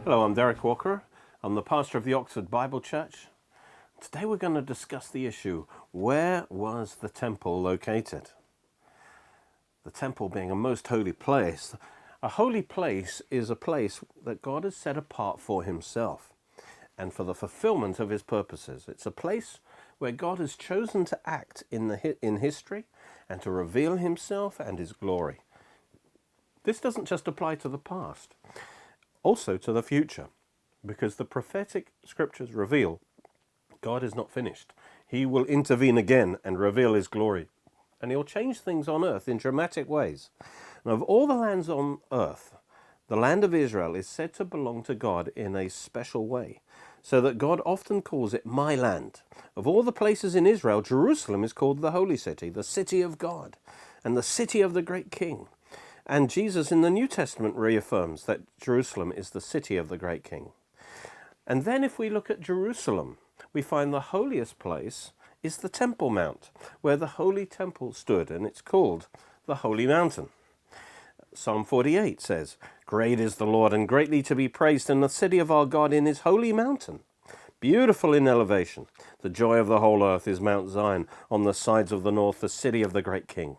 Hello, I'm Derek Walker. I'm the pastor of the Oxford Bible Church. Today we're going to discuss the issue, where was the temple located? The temple being a most holy place. A holy place is a place that God has set apart for himself and for the fulfillment of his purposes. It's a place where God has chosen to act in history and to reveal himself and his glory. This doesn't just apply to the past, also to the future, because the prophetic scriptures reveal God is not finished. He will intervene again and reveal his glory, and he'll change things on earth in dramatic ways. And of all the lands on earth, the land of Israel is said to belong to God in a special way, so that God often calls it my land. Of all the places in Israel, Jerusalem is called the holy city, the city of God, and the city of the great king. And Jesus in the New Testament reaffirms that Jerusalem is the city of the great king. And then if we look at Jerusalem, we find the holiest place is the Temple Mount, where the holy temple stood, and it's called the Holy Mountain. Psalm 48 says, "Great is the Lord, and greatly to be praised in the city of our God in his holy mountain. Beautiful in elevation. The joy of the whole earth is Mount Zion, on the sides of the north, the city of the great king."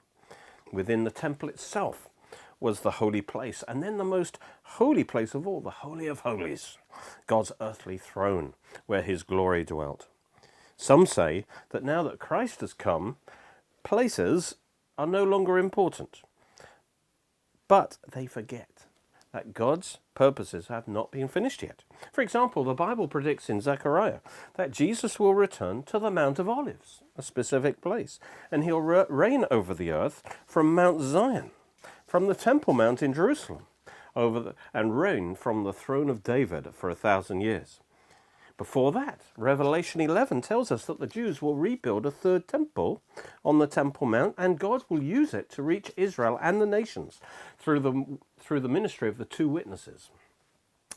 Within the temple itself was the holy place, and then the most holy place of all, the Holy of Holies, God's earthly throne, where his glory dwelt. Some say that now that Christ has come, places are no longer important. But they forget that God's purposes have not been finished yet. For example, the Bible predicts in Zechariah that Jesus will return to the Mount of Olives, a specific place, and he'll reign over the earth from Mount Zion, from the Temple Mount in Jerusalem, and reign from the throne of David for 1,000 years. Before that, Revelation 11 tells us that the Jews will rebuild a third temple on the Temple Mount, and God will use it to reach Israel and the nations through the ministry of the two witnesses.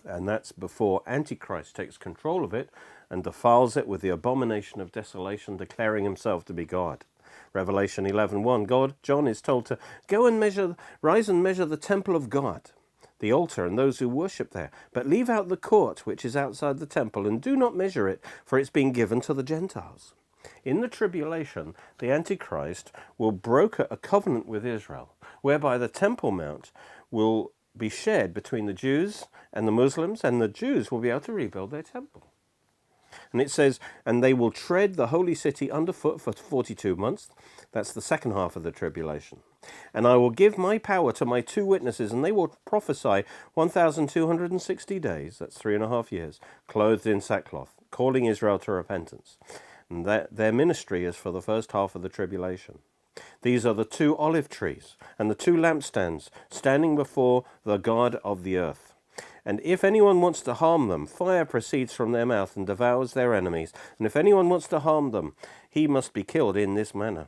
And that's before Antichrist takes control of it and defiles it with the abomination of desolation, declaring himself to be God. Revelation 11:1, John is told to go and rise and measure the temple of God, the altar and those who worship there, but leave out the court which is outside the temple, and do not measure it, for it's been given to the Gentiles. In the tribulation, the Antichrist will broker a covenant with Israel, whereby the Temple Mount will be shared between the Jews and the Muslims, and the Jews will be able to rebuild their temple. And it says, and they will tread the holy city underfoot for 42 months. That's the second half of the tribulation. And I will give my power to my two witnesses, and they will prophesy 1,260 days, that's 3.5 years, clothed in sackcloth, calling Israel to repentance. And their ministry is for the first half of the tribulation. These are the two olive trees and the two lampstands standing before the God of the earth. And if anyone wants to harm them, fire proceeds from their mouth and devours their enemies. And if anyone wants to harm them, he must be killed in this manner.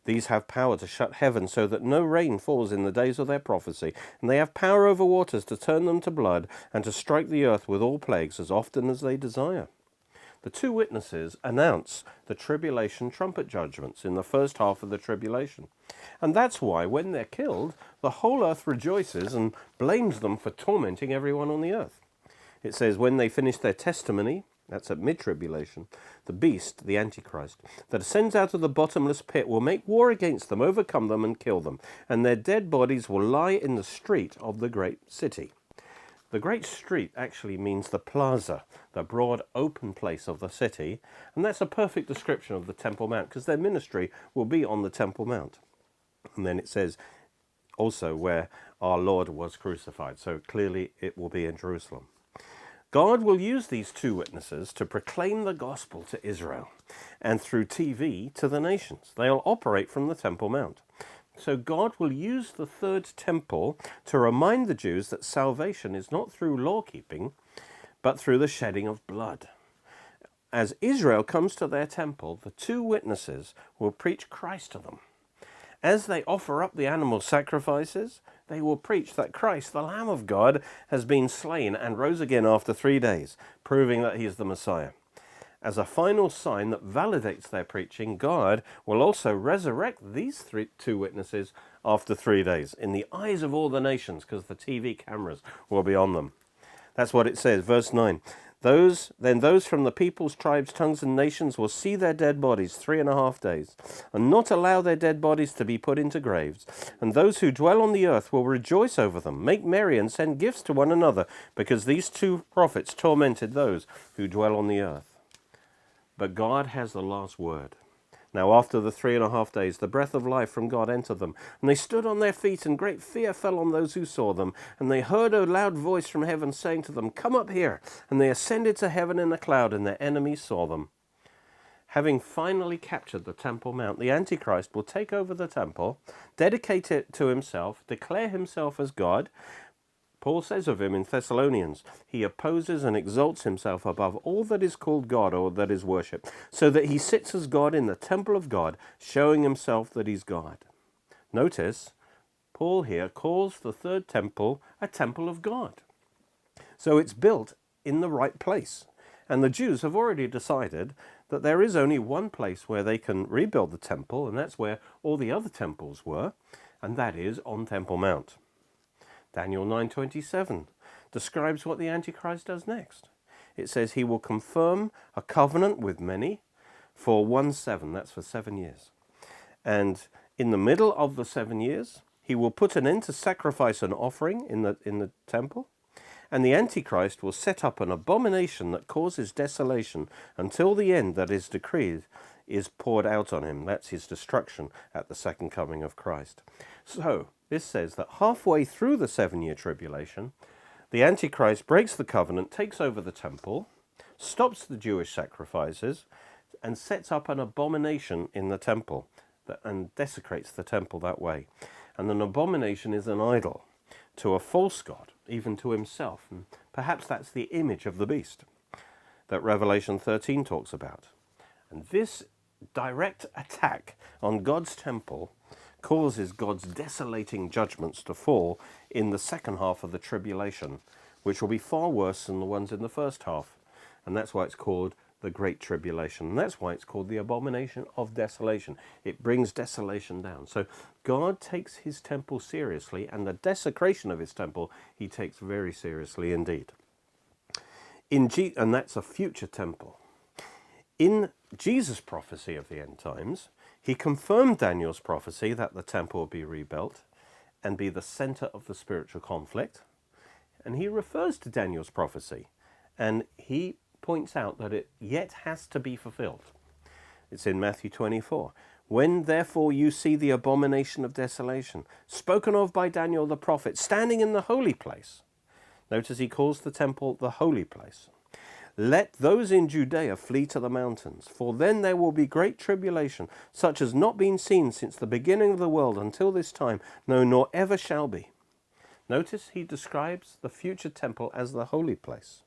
These have power to shut heaven so that no rain falls in the days of their prophecy. And they have power over waters to turn them to blood and to strike the earth with all plagues as often as they desire. The two witnesses announce the tribulation trumpet judgments in the first half of the tribulation. And that's why when they're killed, the whole earth rejoices and blames them for tormenting everyone on the earth. It says, when they finish their testimony, that's at mid-tribulation, the beast, the Antichrist, that ascends out of the bottomless pit will make war against them, overcome them, and kill them. And their dead bodies will lie in the street of the great city. The great street actually means the plaza, the broad open place of the city, and that's a perfect description of the Temple Mount, because their ministry will be on the Temple Mount. And then it says also where our Lord was crucified, so clearly it will be in Jerusalem. God will use these two witnesses to proclaim the gospel to Israel, and through TV to the nations. They'll operate from the Temple Mount. So God will use the third temple to remind the Jews that salvation is not through law-keeping, but through the shedding of blood. As Israel comes to their temple, the two witnesses will preach Christ to them. As they offer up the animal sacrifices, they will preach that Christ, the Lamb of God, has been slain and rose again after 3 days, proving that he is the Messiah. As a final sign that validates their preaching, God will also resurrect these two witnesses after 3 days in the eyes of all the nations, because the TV cameras will be on them. That's what it says, verse 9. Those from the peoples, tribes, tongues, and nations will see their dead bodies 3.5 days, and not allow their dead bodies to be put into graves. And those who dwell on the earth will rejoice over them, make merry, and send gifts to one another, because these two prophets tormented those who dwell on the earth. But God has the last word. Now after the 3.5 days, the breath of life from God entered them, and they stood on their feet, and great fear fell on those who saw them. And they heard a loud voice from heaven saying to them, "Come up here." And they ascended to heaven in a cloud, and their enemies saw them. Having finally captured the Temple Mount, the Antichrist will take over the temple, dedicate it to himself, declare himself as God. Paul says of him in Thessalonians, he opposes and exalts himself above all that is called God or that is worshipped, so that he sits as God in the temple of God, showing himself that he's God. Notice, Paul here calls the third temple a temple of God. So it's built in the right place. And the Jews have already decided that there is only one place where they can rebuild the temple, and that's where all the other temples were, and that is on Temple Mount. Daniel 9:27 describes what the Antichrist does next. It says he will confirm a covenant with many for 1/7, that's for 7 years. And in the middle of the 7 years, he will put an end to sacrifice and offering in the temple. And the Antichrist will set up an abomination that causes desolation until the end that is decreed is poured out on him. That's his destruction at the second coming of Christ. So, this says that halfway through the 7-year tribulation, the Antichrist breaks the covenant, takes over the temple, stops the Jewish sacrifices, and sets up an abomination in the temple and desecrates the temple that way. And an abomination is an idol to a false god, even to himself. And perhaps that's the image of the beast that Revelation 13 talks about. And this direct attack on God's temple causes God's desolating judgments to fall in the second half of the tribulation, which will be far worse than the ones in the first half. And that's why it's called the Great Tribulation. And that's why it's called the abomination of desolation. It brings desolation down. So God takes his temple seriously, and the desecration of his temple he takes very seriously indeed. And that's a future temple. In Jesus' prophecy of the end times, he confirmed Daniel's prophecy that the temple will be rebuilt and be the center of the spiritual conflict. And he refers to Daniel's prophecy, and he points out that it yet has to be fulfilled. It's in Matthew 24. When therefore you see the abomination of desolation, spoken of by Daniel the prophet, standing in the holy place. Notice he calls the temple the holy place. Let those in Judea flee to the mountains, for then there will be great tribulation, such as not been seen since the beginning of the world until this time, no, nor ever shall be. Notice he describes the future temple as the holy place.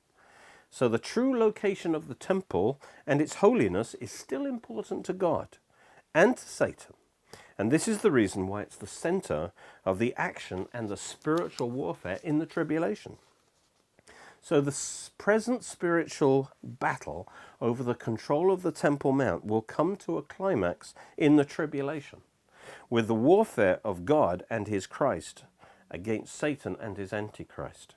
So the true location of the temple and its holiness is still important to God and to Satan. And this is the reason why it's the center of the action and the spiritual warfare in the tribulation. So the present spiritual battle over the control of the Temple Mount will come to a climax in the tribulation, with the warfare of God and his Christ against Satan and his Antichrist.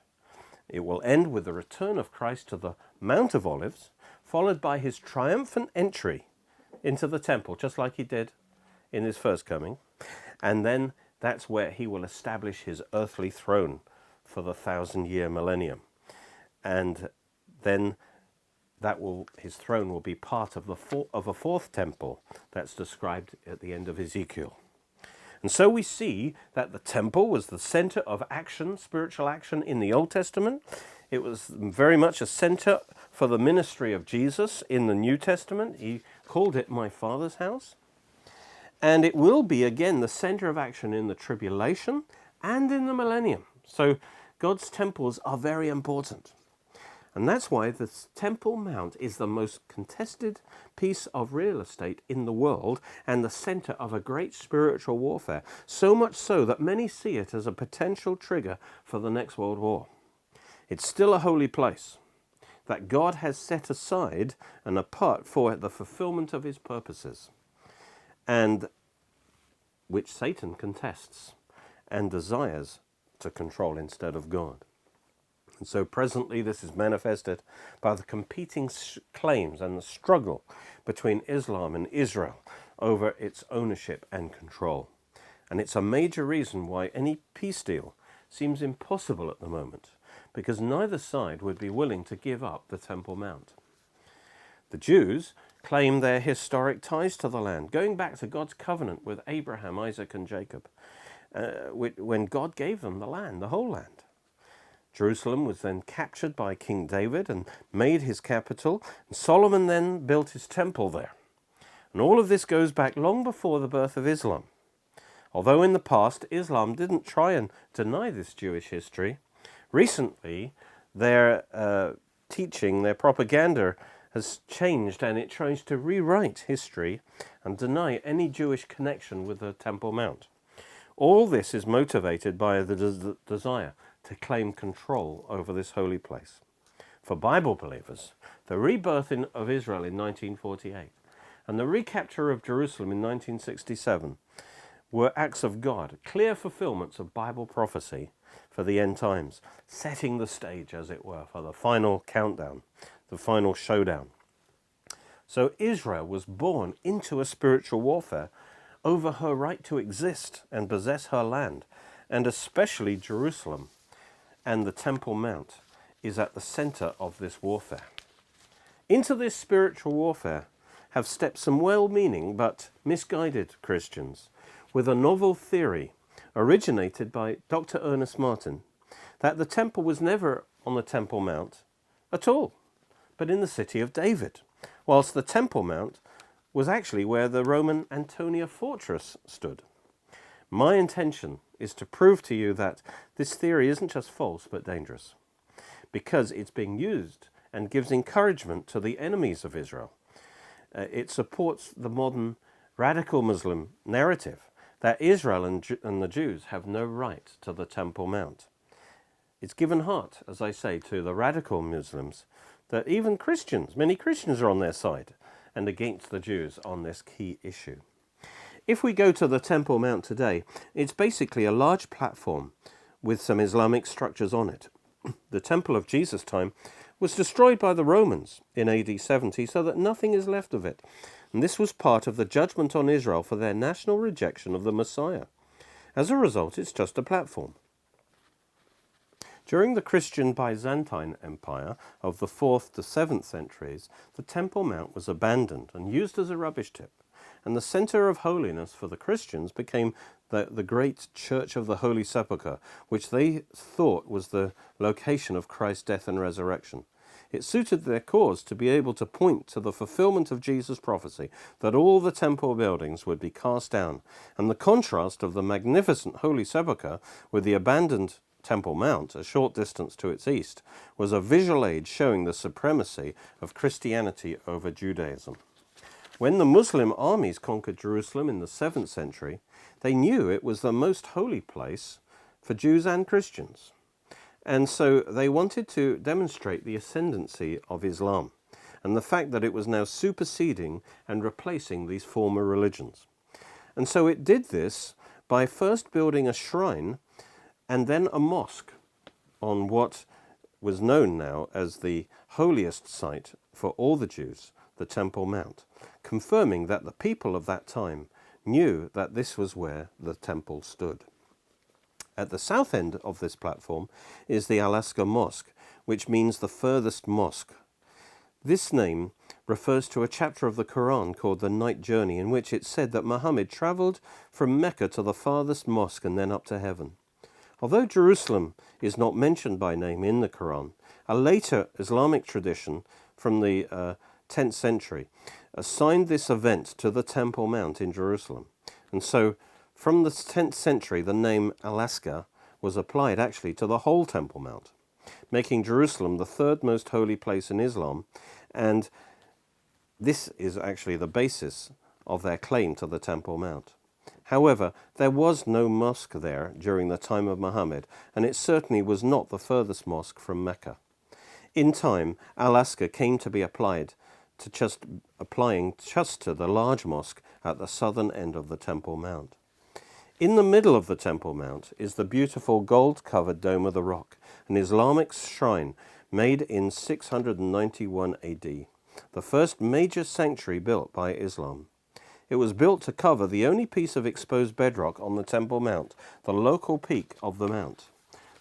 It will end with the return of Christ to the Mount of Olives, followed by his triumphant entry into the temple, just like he did in his first coming. And then that's where he will establish his earthly throne for the 1,000-year millennium. And then his throne will be part of a fourth temple that's described at the end of Ezekiel. And so we see that the temple was the center of action, spiritual action in the Old Testament. It was very much a center for the ministry of Jesus in the New Testament. He called it my Father's house. And it will be again the center of action in the tribulation and in the millennium. So God's temples are very important. And that's why the Temple Mount is the most contested piece of real estate in the world and the center of a great spiritual warfare. So much so that many see it as a potential trigger for the next World War. It's still a holy place that God has set aside and apart for the fulfillment of his purposes, and which Satan contests and desires to control instead of God. And so presently this is manifested by the competing claims and the struggle between Islam and Israel over its ownership and control. And it's a major reason why any peace deal seems impossible at the moment, because neither side would be willing to give up the Temple Mount. The Jews claim their historic ties to the land, going back to God's covenant with Abraham, Isaac, and Jacob, when God gave them the land, the whole land. Jerusalem was then captured by King David and made his capital, and Solomon then built his temple there. And all of this goes back long before the birth of Islam. Although in the past Islam didn't try and deny this Jewish history, recently their teaching, their propaganda has changed, and it tries to rewrite history and deny any Jewish connection with the Temple Mount. All this is motivated by the desire to claim control over this holy place. For Bible believers, the rebirth of Israel in 1948 and the recapture of Jerusalem in 1967 were acts of God, clear fulfillments of Bible prophecy for the end times, setting the stage, as it were, for the final countdown, the final showdown. So Israel was born into a spiritual warfare over her right to exist and possess her land, and especially Jerusalem and the Temple Mount is at the center of this warfare. Into this spiritual warfare have stepped some well-meaning but misguided Christians with a novel theory originated by Dr. Ernest Martin that the temple was never on the Temple Mount at all, but in the city of David, whilst the Temple Mount was actually where the Roman Antonia fortress stood. My intention is to prove to you that this theory isn't just false but dangerous, because it's being used and gives encouragement to the enemies of Israel. It supports the modern radical Muslim narrative that Israel and the Jews have no right to the Temple Mount. It's given heart, as I say, to the radical Muslims that even Christians, many Christians are on their side and against the Jews on this key issue. If we go to the Temple Mount today, it's basically a large platform with some Islamic structures on it. The Temple of Jesus' time was destroyed by the Romans in AD 70 so that nothing is left of it. And this was part of the judgment on Israel for their national rejection of the Messiah. As a result, it's just a platform. During the Christian Byzantine Empire of the 4th to 7th centuries, the Temple Mount was abandoned and used as a rubbish tip, and the center of holiness for the Christians became the great Church of the Holy Sepulchre, which they thought was the location of Christ's death and resurrection. It suited their cause to be able to point to the fulfillment of Jesus' prophecy that all the temple buildings would be cast down, and the contrast of the magnificent Holy Sepulchre with the abandoned Temple Mount, a short distance to its east, was a visual aid showing the supremacy of Christianity over Judaism. When the Muslim armies conquered Jerusalem in the 7th century, they knew it was the most holy place for Jews and Christians. And so they wanted to demonstrate the ascendancy of Islam and the fact that it was now superseding and replacing these former religions. And so it did this by first building a shrine and then a mosque on what was known now as the holiest site for all the Jews, the Temple Mount, confirming that the people of that time knew that this was where the temple stood. At the south end of this platform is the Al-Aqsa Mosque, which means the furthest mosque. This name refers to a chapter of the Quran called the Night Journey, in which it said that Muhammad travelled from Mecca to the farthest mosque and then up to heaven. Although Jerusalem is not mentioned by name in the Quran, a later Islamic tradition from the 10th century assigned this event to the Temple Mount in Jerusalem. And so from the 10th century, the name Al-Aqsa was applied actually to the whole Temple Mount, making Jerusalem the third most holy place in Islam, and this is actually the basis of their claim to the Temple Mount. However, there was no mosque there during the time of Muhammad, and it certainly was not the furthest mosque from Mecca. In time, Al-Aqsa came to be applying just to the large mosque at the southern end of the Temple Mount. In the middle of the Temple Mount is the beautiful gold-covered Dome of the Rock, an Islamic shrine made in 691 AD, the first major sanctuary built by Islam. It was built to cover the only piece of exposed bedrock on the Temple Mount, the local peak of the mount.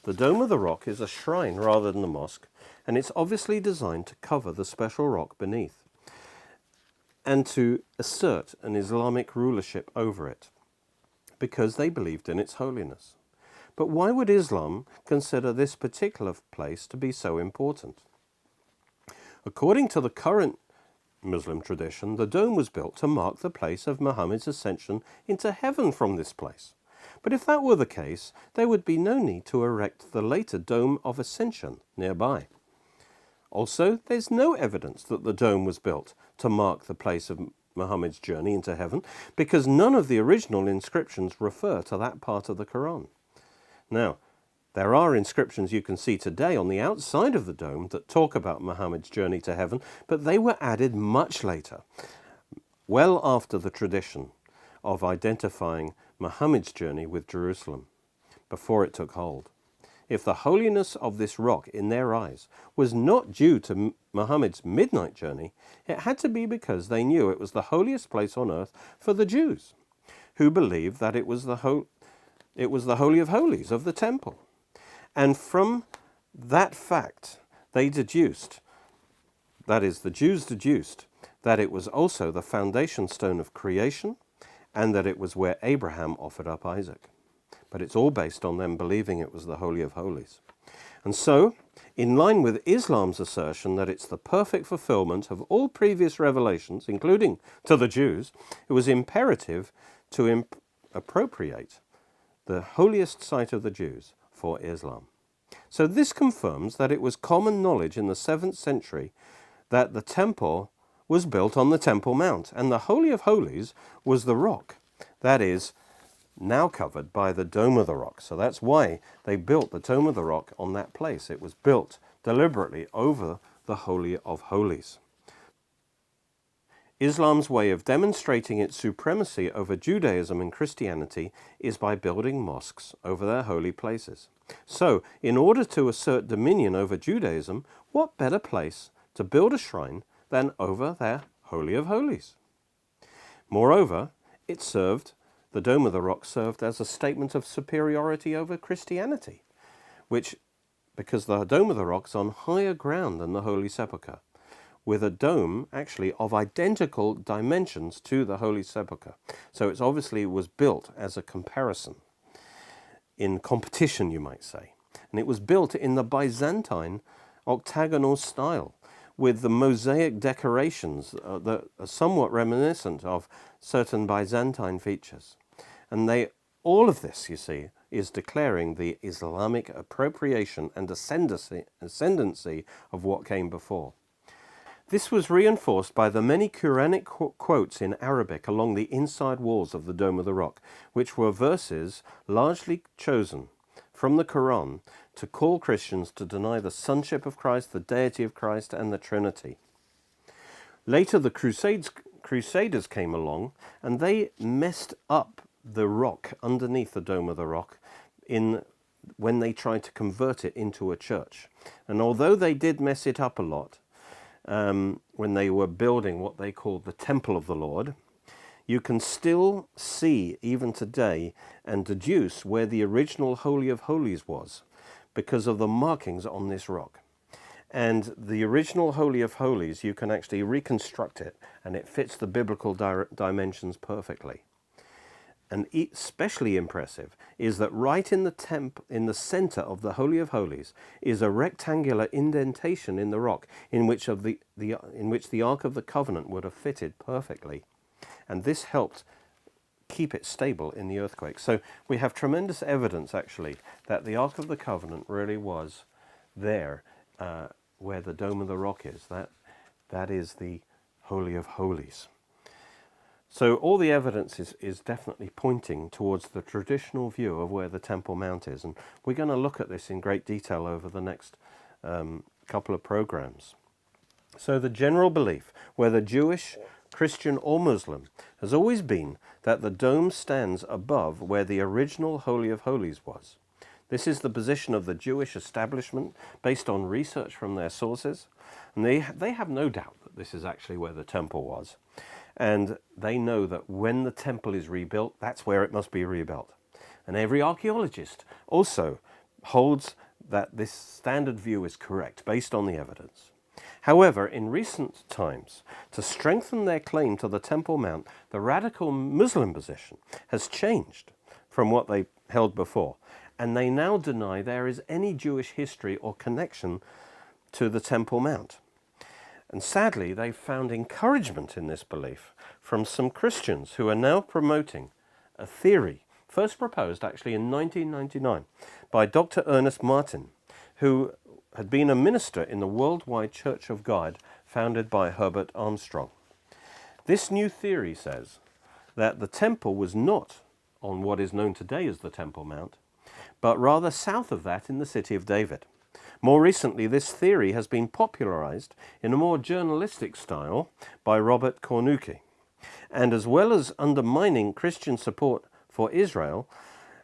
The Dome of the Rock is a shrine rather than a mosque, and it's obviously designed to cover the special rock beneath and to assert an Islamic rulership over it, because they believed in its holiness. But why would Islam consider this particular place to be so important? According to the current Muslim tradition, the dome was built to mark the place of Muhammad's ascension into heaven from this place. But if that were the case, there would be no need to erect the later Dome of Ascension nearby. Also, there's no evidence that the dome was built to mark the place of Muhammad's journey into heaven, because none of the original inscriptions refer to that part of the Quran. Now, there are inscriptions you can see today on the outside of the dome that talk about Muhammad's journey to heaven, but they were added much later, well after the tradition of identifying Muhammad's journey with Jerusalem, before it took hold. If the holiness of this rock in their eyes was not due to Muhammad's midnight journey, it had to be because they knew it was the holiest place on earth for the Jews, who believed that it was the Holy of Holies of the temple. And from that fact, they deduced, that is, the Jews deduced, that it was also the foundation stone of creation, and that it was where Abraham offered up Isaac. But it's all based on them believing it was the Holy of Holies. And so, in line with Islam's assertion that it's the perfect fulfillment of all previous revelations, including to the Jews, it was imperative to appropriate the holiest site of the Jews for Islam. So this confirms that it was common knowledge in the 7th century that the temple was built on the Temple Mount, and the Holy of Holies was the rock that is now covered by the Dome of the Rock. So that's why they built the Dome of the Rock on that place. It was built deliberately over the Holy of Holies. Islam's way of demonstrating its supremacy over Judaism and Christianity is by building mosques over their holy places. So, in order to assert dominion over Judaism, what better place to build a shrine than over their Holy of Holies? Moreover, the Dome of the Rock served as a statement of superiority over Christianity, because the Dome of the Rock's on higher ground than the Holy Sepulchre, with a dome actually of identical dimensions to the Holy Sepulchre. So it obviously was built as a comparison, in competition you might say. And it was built in the Byzantine octagonal style, with the mosaic decorations that are somewhat reminiscent of certain Byzantine features. And all of this, you see, is declaring the Islamic appropriation and ascendancy of what came before. This was reinforced by the many Quranic quotes in Arabic along the inside walls of the Dome of the Rock, which were verses largely chosen from the Quran to call Christians to deny the sonship of Christ, the deity of Christ, and the Trinity. Later, the Crusaders came along, and they messed up the rock underneath the Dome of the Rock when they tried to convert it into a church. And although they did mess it up a lot, when they were building what they called the Temple of the Lord, you can still see, even today, and deduce where the original Holy of Holies was, because of the markings on this rock. And the original Holy of Holies, you can actually reconstruct it, and it fits the biblical dimensions perfectly. And especially impressive is that right in the center of the Holy of Holies is a rectangular indentation in the rock in which the Ark of the Covenant would have fitted perfectly. And this helped keep it stable in the earthquake. So we have tremendous evidence, actually, that the Ark of the Covenant really was there where the Dome of the Rock is. That is the Holy of Holies. So all the evidence is definitely pointing towards the traditional view of where the Temple Mount is. And we're going to look at this in great detail over the next couple of programs. So the general belief, whether Jewish, Christian or Muslim, has always been that the dome stands above where the original Holy of Holies was. This is the position of the Jewish establishment based on research from their sources. And they have no doubt that this is actually where the temple was. And they know that when the temple is rebuilt, that's where it must be rebuilt. And every archaeologist also holds that this standard view is correct based on the evidence. However, in recent times, to strengthen their claim to the Temple Mount, the radical Muslim position has changed from what they held before, and they now deny there is any Jewish history or connection to the Temple Mount. And sadly, they've found encouragement in this belief from some Christians who are now promoting a theory, first proposed actually in 1999 by Dr. Ernest Martin, who had been a minister in the Worldwide Church of God founded by Herbert Armstrong. This new theory says that the temple was not on what is known today as the Temple Mount, but rather south of that in the city of David. More recently, this theory has been popularized in a more journalistic style by Robert Cornuke. And as well as undermining Christian support for Israel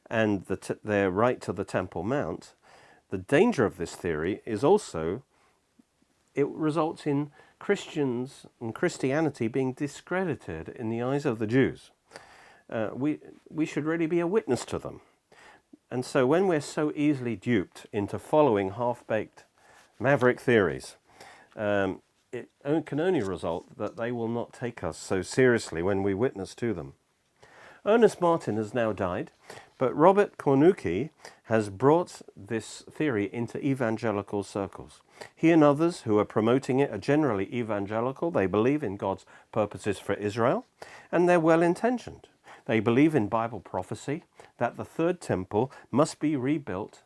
and their right to the Temple Mount, the danger of this theory is also it results in Christians and Christianity being discredited in the eyes of the Jews. We should really be a witness to them. And so when we're so easily duped into following half-baked maverick theories, it can only result that they will not take us so seriously when we witness to them. Ernest Martin has now died, but Robert Cornuke has brought this theory into evangelical circles. He and others who are promoting it are generally evangelical. They believe in God's purposes for Israel, and they're well-intentioned. They believe in Bible prophecy that the third temple must be rebuilt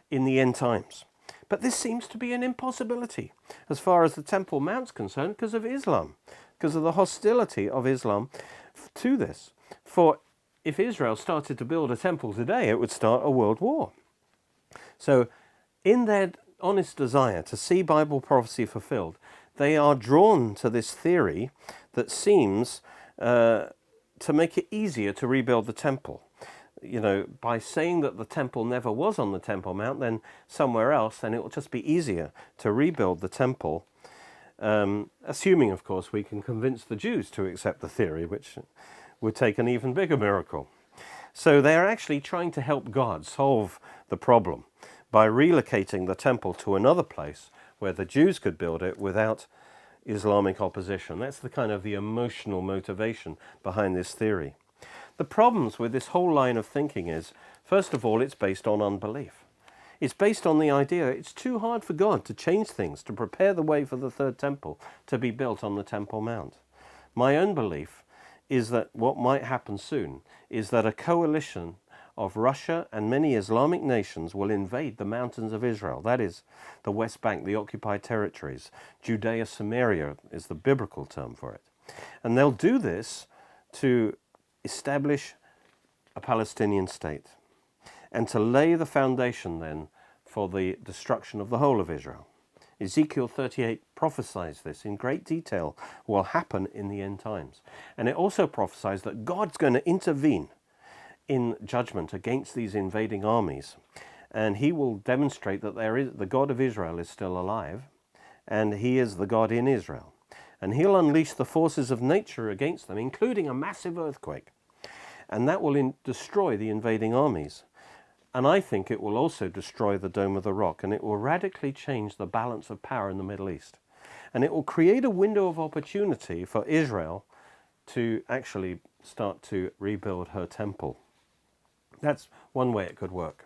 in the end times. But this seems to be an impossibility as far as the Temple Mount's concerned because of Islam, because of the hostility of Islam to this. For if Israel started to build a temple today, it would start a world war. So in their honest desire to see Bible prophecy fulfilled, they are drawn to this theory that seems to make it easier to rebuild the temple. You know, by saying that the temple never was on the Temple Mount, then somewhere else, then it will just be easier to rebuild the temple, assuming, of course, we can convince the Jews to accept the theory, which would take an even bigger miracle. So they're actually trying to help God solve the problem by relocating the temple to another place where the Jews could build it without Islamic opposition. That's the kind of the emotional motivation behind this theory. The problems with this whole line of thinking is, first of all, it's based on unbelief. It's based on the idea it's too hard for God to change things, to prepare the way for the third temple to be built on the Temple Mount. My own belief is that what might happen soon is that a coalition of Russia and many Islamic nations will invade the mountains of Israel. That is, the West Bank, the occupied territories. Judea Samaria is the biblical term for it. And they'll do this to establish a Palestinian state and to lay the foundation then for the destruction of the whole of Israel. Ezekiel 38 prophesies this in great detail will happen in the end times. And it also prophesies that God's going to intervene in judgment against these invading armies. And he will demonstrate that the God of Israel is still alive, and he is the God in Israel. And he'll unleash the forces of nature against them, including a massive earthquake. And that will destroy the invading armies. And I think it will also destroy the Dome of the Rock, and it will radically change the balance of power in the Middle East. And it will create a window of opportunity for Israel to actually start to rebuild her temple. That's one way it could work.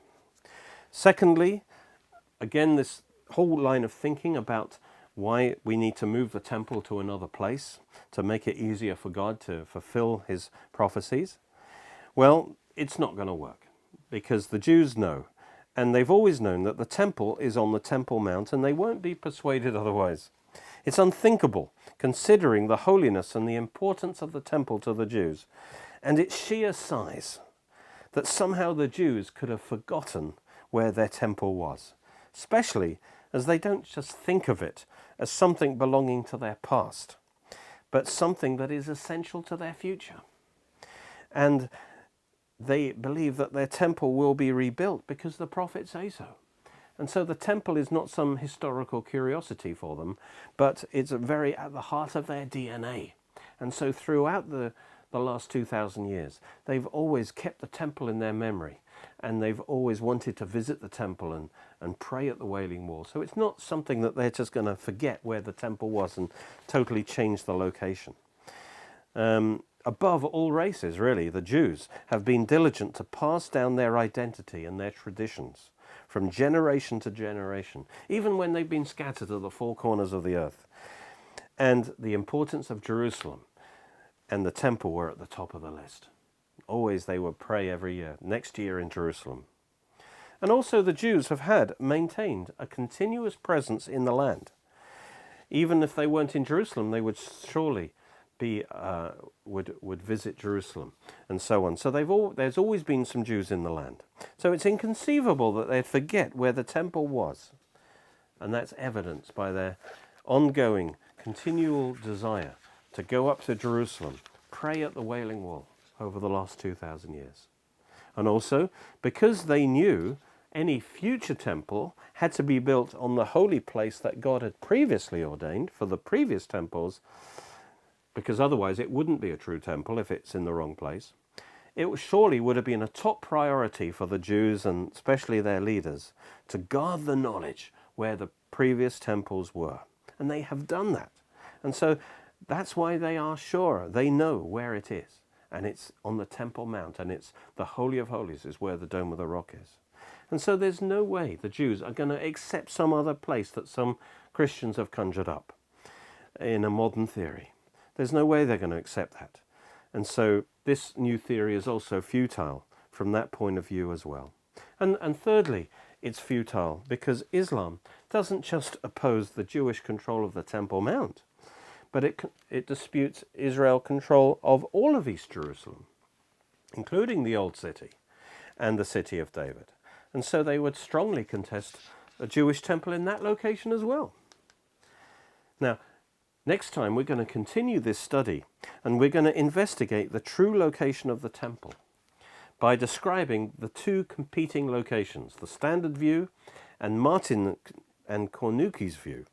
Secondly, again, this whole line of thinking about why we need to move the temple to another place to make it easier for God to fulfill his prophecies. Well, it's not going to work because the Jews know, and they've always known that the temple is on the Temple Mount, and they won't be persuaded otherwise. It's unthinkable, considering the holiness and the importance of the temple to the Jews, and its sheer size, that somehow the Jews could have forgotten where their temple was, especially as they don't just think of it as something belonging to their past, but something that is essential to their future. And they believe that their temple will be rebuilt because the prophets say so. And so the temple is not some historical curiosity for them, but it's very at the heart of their DNA. And so throughout the last 2,000 years, they've always kept the temple in their memory, and they've always wanted to visit the temple and pray at the Wailing Wall. So it's not something that they're just going to forget where the temple was and totally change the location. Above all races, really, the Jews have been diligent to pass down their identity and their traditions from generation to generation, even when they've been scattered to the four corners of the earth. And the importance of Jerusalem and the temple were at the top of the list. Always they would pray every year, next year in Jerusalem. And also the Jews have maintained a continuous presence in the land. Even if they weren't in Jerusalem, they would surely would visit Jerusalem and so on. So there's always been some Jews in the land. So it's inconceivable that they'd forget where the temple was. And that's evidenced by their ongoing, continual desire to go up to Jerusalem, pray at the Wailing Wall over the last 2,000 years. And also, because they knew any future temple had to be built on the holy place that God had previously ordained for the previous temples, because otherwise it wouldn't be a true temple if it's in the wrong place. It surely would have been a top priority for the Jews, and especially their leaders, to guard the knowledge where the previous temples were. And they have done that. And so that's why they are sure. They know where it is. And it's on the Temple Mount, and it's the Holy of Holies is where the Dome of the Rock is. And so there's no way the Jews are going to accept some other place that some Christians have conjured up in a modern theory. There's no way they're going to accept that. And so this new theory is also futile from that point of view as well. And thirdly, it's futile because Islam doesn't just oppose the Jewish control of the Temple Mount, but it disputes Israel control of all of East Jerusalem, including the Old City and the City of David. And so they would strongly contest a Jewish temple in that location as well. Now, next time we're going to continue this study, and we're going to investigate the true location of the temple by describing the two competing locations, the standard view and Martin and Cornuke's view.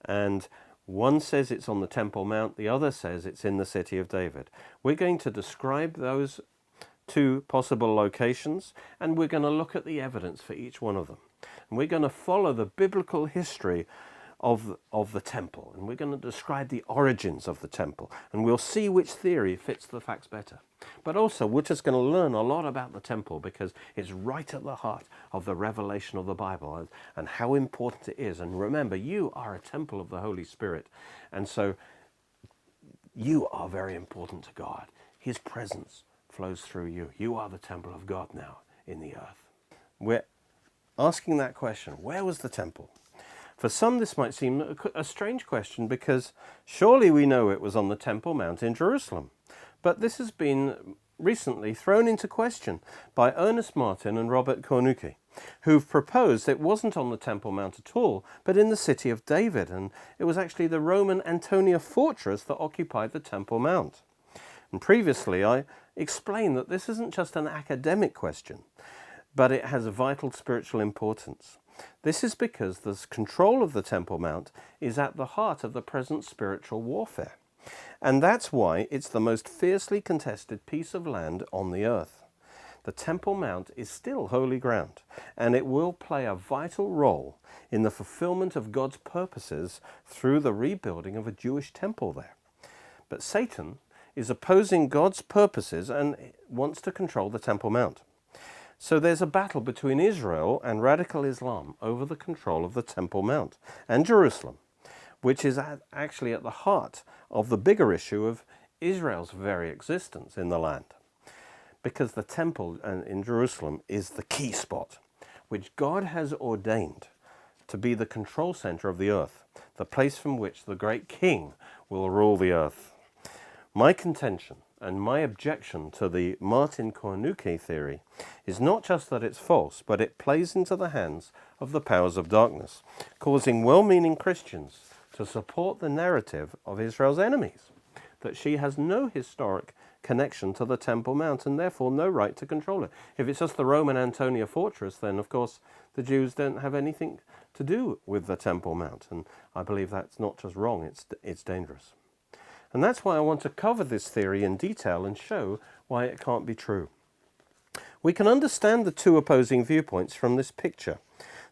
And one says it's on the Temple Mount, the other says it's in the City of David. We're going to describe those two possible locations, and we're going to look at the evidence for each one of them. And we're going to follow the biblical history of the temple, and we're going to describe the origins of the temple, and we'll see which theory fits the facts better. But also we're just going to learn a lot about the temple, because it's right at the heart of the revelation of the Bible and how important it is. And remember, you are a temple of the Holy Spirit, and so you are very important to God. His presence flows through you. You are the temple of God now in the earth. We're asking that question, where was the temple? For some, this might seem a strange question, because surely we know it was on the Temple Mount in Jerusalem. But this has been recently thrown into question by Ernest Martin and Robert Cornuke, who've proposed it wasn't on the Temple Mount at all, but in the City of David, and it was actually the Roman Antonia fortress that occupied the Temple Mount. And previously I explained that this isn't just an academic question, but it has a vital spiritual importance. This is because the control of the Temple Mount is at the heart of the present spiritual warfare. And that's why it's the most fiercely contested piece of land on the earth. The Temple Mount is still holy ground, and it will play a vital role in the fulfillment of God's purposes through the rebuilding of a Jewish temple there. But Satan is opposing God's purposes and wants to control the Temple Mount. So there's a battle between Israel and radical Islam over the control of the Temple Mount and Jerusalem, which is actually at the heart of the bigger issue of Israel's very existence in the land. Because the temple in Jerusalem is the key spot, which God has ordained to be the control center of the earth, the place from which the great king will rule the earth. My contention and my objection to the Martin Cornuke theory is not just that it's false, but it plays into the hands of the powers of darkness, causing well-meaning Christians to support the narrative of Israel's enemies, that she has no historic connection to the Temple Mount and therefore no right to control it. If it's just the Roman Antonia fortress, then of course the Jews don't have anything to do with the Temple Mount. And I believe that's not just wrong, it's dangerous. And that's why I want to cover this theory in detail and show why it can't be true. We can understand the two opposing viewpoints from this picture.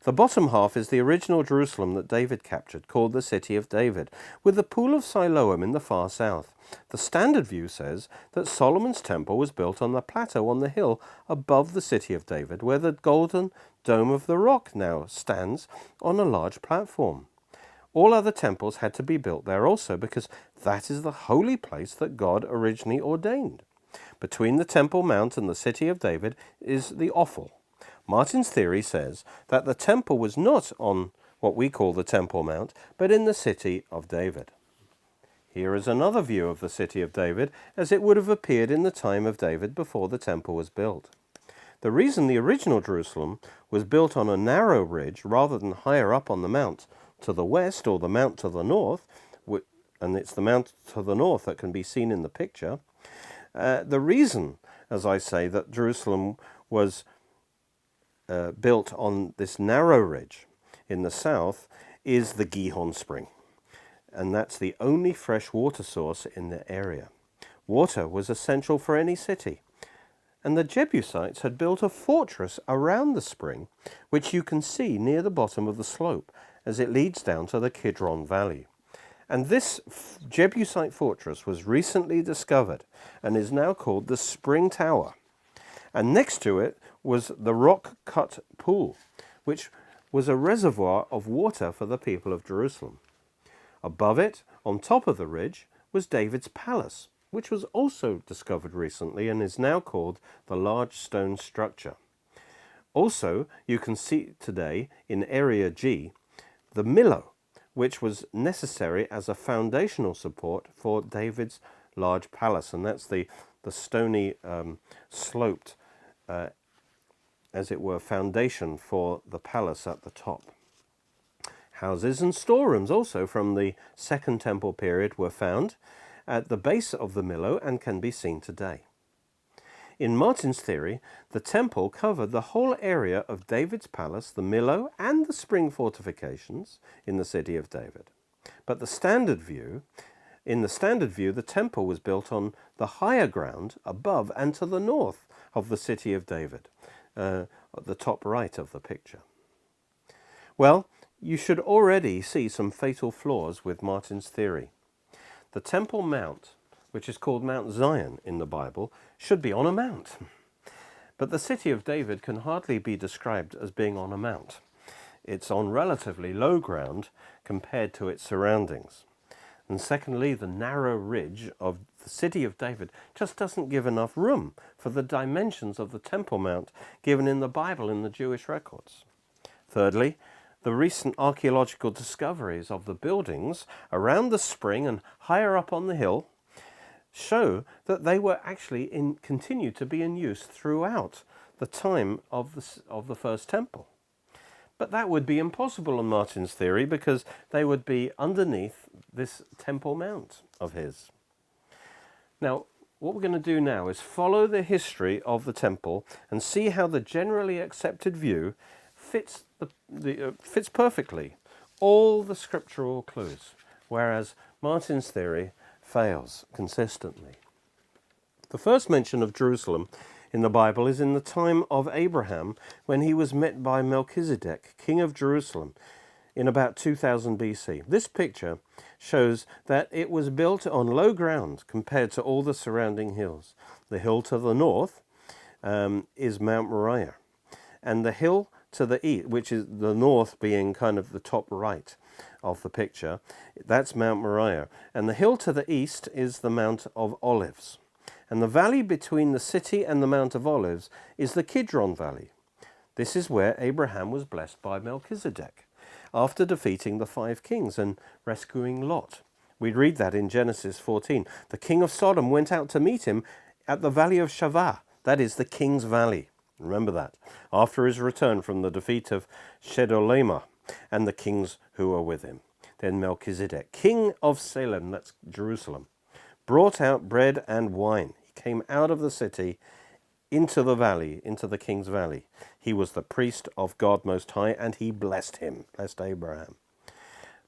The bottom half is the original Jerusalem that David captured, called the City of David, with the Pool of Siloam in the far south. The standard view says that Solomon's temple was built on the plateau on the hill above the City of David, where the golden dome of the rock now stands on a large platform. All other temples had to be built there also, because that is the holy place that God originally ordained. Between the Temple Mount and the City of David is the offal. Martin's theory says that the temple was not on what we call the Temple Mount, but in the City of David. Here is another view of the City of David as it would have appeared in the time of David before the temple was built. The reason the original Jerusalem was built on a narrow ridge rather than higher up on the mount to the west or the mount to the north, and it's the mount to the north that can be seen in the picture, the reason, as I say, that Jerusalem was built on this narrow ridge in the south is the Gihon Spring. And that's the only fresh water source in the area. Water was essential for any city. And the Jebusites had built a fortress around the spring, which you can see near the bottom of the slope as it leads down to the Kidron Valley. And this Jebusite fortress was recently discovered and is now called the Spring Tower. And next to it was the rock-cut pool, which was a reservoir of water for the people of Jerusalem. Above it, on top of the ridge, was David's palace, which was also discovered recently and is now called the large stone structure. Also, you can see today in Area G, the Millo, which was necessary as a foundational support for David's large palace, and that's the stony sloped as it were, foundation for the palace at the top. Houses and storerooms also from the Second Temple period were found at the base of the Millo and can be seen today. In Martin's theory, the temple covered the whole area of David's palace, the Millo, and the spring fortifications in the City of David. But in the standard view, the temple was built on the higher ground above and to the north of the City of David, at the top right of the picture. Well, you should already see some fatal flaws with Martin's theory. The Temple Mount, which is called Mount Zion in the Bible, should be on a mount. But the City of David can hardly be described as being on a mount. It's on relatively low ground compared to its surroundings. And secondly, the narrow ridge of the City of David just doesn't give enough room for the dimensions of the Temple Mount given in the Bible in the Jewish records. Thirdly, the recent archaeological discoveries of the buildings around the spring and higher up on the hill show that they were actually continued to be in use throughout the time of the first temple. But that would be impossible in Martin's theory because they would be underneath this Temple Mount of his. Now, what we're going to do now is follow the history of the temple and see how the generally accepted view fits perfectly all the scriptural clues, whereas Martin's theory fails consistently. The first mention of Jerusalem in the Bible is in the time of Abraham, when he was met by Melchizedek, king of Jerusalem, in about 2000 BC. This picture shows that it was built on low ground compared to all the surrounding hills. The hill to the north is Mount Moriah, and the hill to the east, which is the north being kind of the top right of the picture, that's Mount Moriah. And the hill to the east is the Mount of Olives. And the valley between the city and the Mount of Olives is the Kidron Valley. This is where Abraham was blessed by Melchizedek after defeating the 5 kings and rescuing Lot. We read that in Genesis 14. The king of Sodom went out to meet him at the valley of Shavah, that is the king's valley. Remember that. After his return from the defeat of Chedorlaomer and the kings who were with him. Then Melchizedek, king of Salem, that's Jerusalem, brought out bread and wine. He came out of the city into the valley, into the king's valley. He was the priest of God Most High, and he blessed him, blessed Abraham.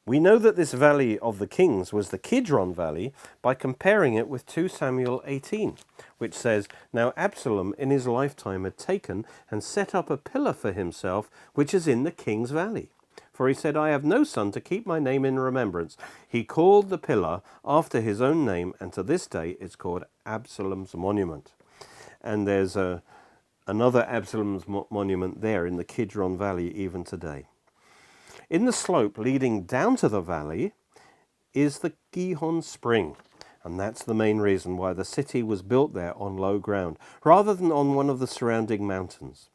We know that this valley of the kings was the Kidron valley by comparing it with 2 Samuel 18, which says, "Now Absalom in his lifetime had taken and set up a pillar for himself, which is in the king's valley. For he said, I have no son to keep my name in remembrance. He called the pillar after his own name, and to this day it's called Absalom's monument." And there's another Absalom's monument there in the Kidron valley even today. In the slope leading down to the valley is the Gihon spring, and that's the main reason why the city was built there on low ground, rather than on one of the surrounding mountains.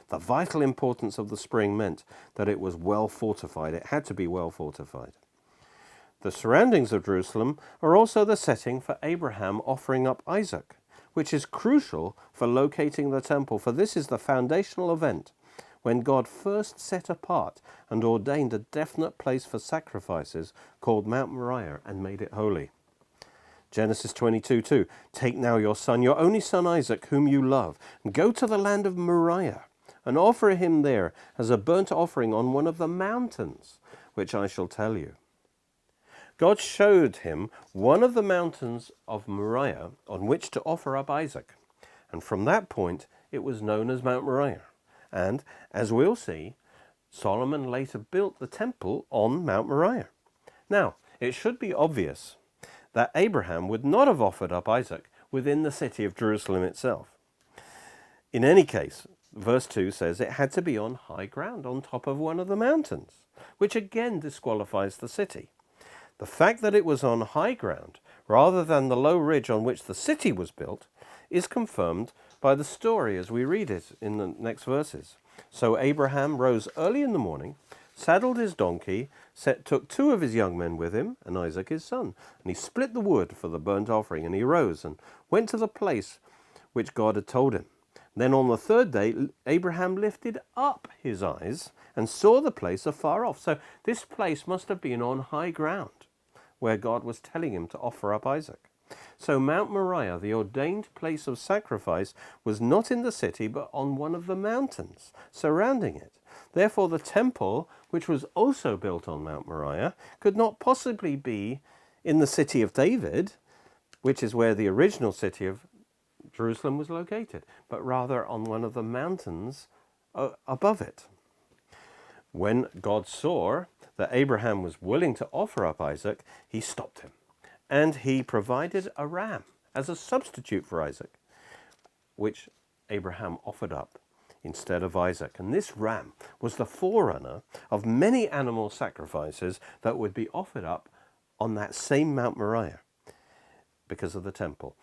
The vital importance of the spring meant that it was well fortified. It had to be well fortified. The surroundings of Jerusalem are also the setting for Abraham offering up Isaac, which is crucial for locating the temple, for this is the foundational event when God first set apart and ordained a definite place for sacrifices called Mount Moriah and made it holy. Genesis 22:2, "Take now your son, your only son Isaac, whom you love, and go to the land of Moriah, and offer him there as a burnt offering on one of the mountains, which I shall tell you." God showed him one of the mountains of Moriah on which to offer up Isaac, and from that point it was known as Mount Moriah. And, as we'll see, Solomon later built the temple on Mount Moriah. Now, it should be obvious that Abraham would not have offered up Isaac within the city of Jerusalem itself. In any case, verse 2 says it had to be on high ground, on top of one of the mountains, which again disqualifies the city. The fact that it was on high ground, rather than the low ridge on which the city was built, is confirmed by the story as we read it in the next verses. "So Abraham rose early in the morning, saddled his donkey, took 2 of his young men with him, and Isaac his son, and he split the wood for the burnt offering, and he rose and went to the place which God had told him. Then on the 3rd day, Abraham lifted up his eyes and saw the place afar off." So this place must have been on high ground, where God was telling him to offer up Isaac. So Mount Moriah, the ordained place of sacrifice, was not in the city, but on one of the mountains surrounding it. Therefore, the temple, which was also built on Mount Moriah, could not possibly be in the city of David, which is where the original city of Jerusalem was located, but rather on one of the mountains above it. When God saw that Abraham was willing to offer up Isaac, he stopped him, and he provided a ram as a substitute for Isaac, which Abraham offered up instead of Isaac. And this ram was the forerunner of many animal sacrifices that would be offered up on that same Mount Moriah because of the temple.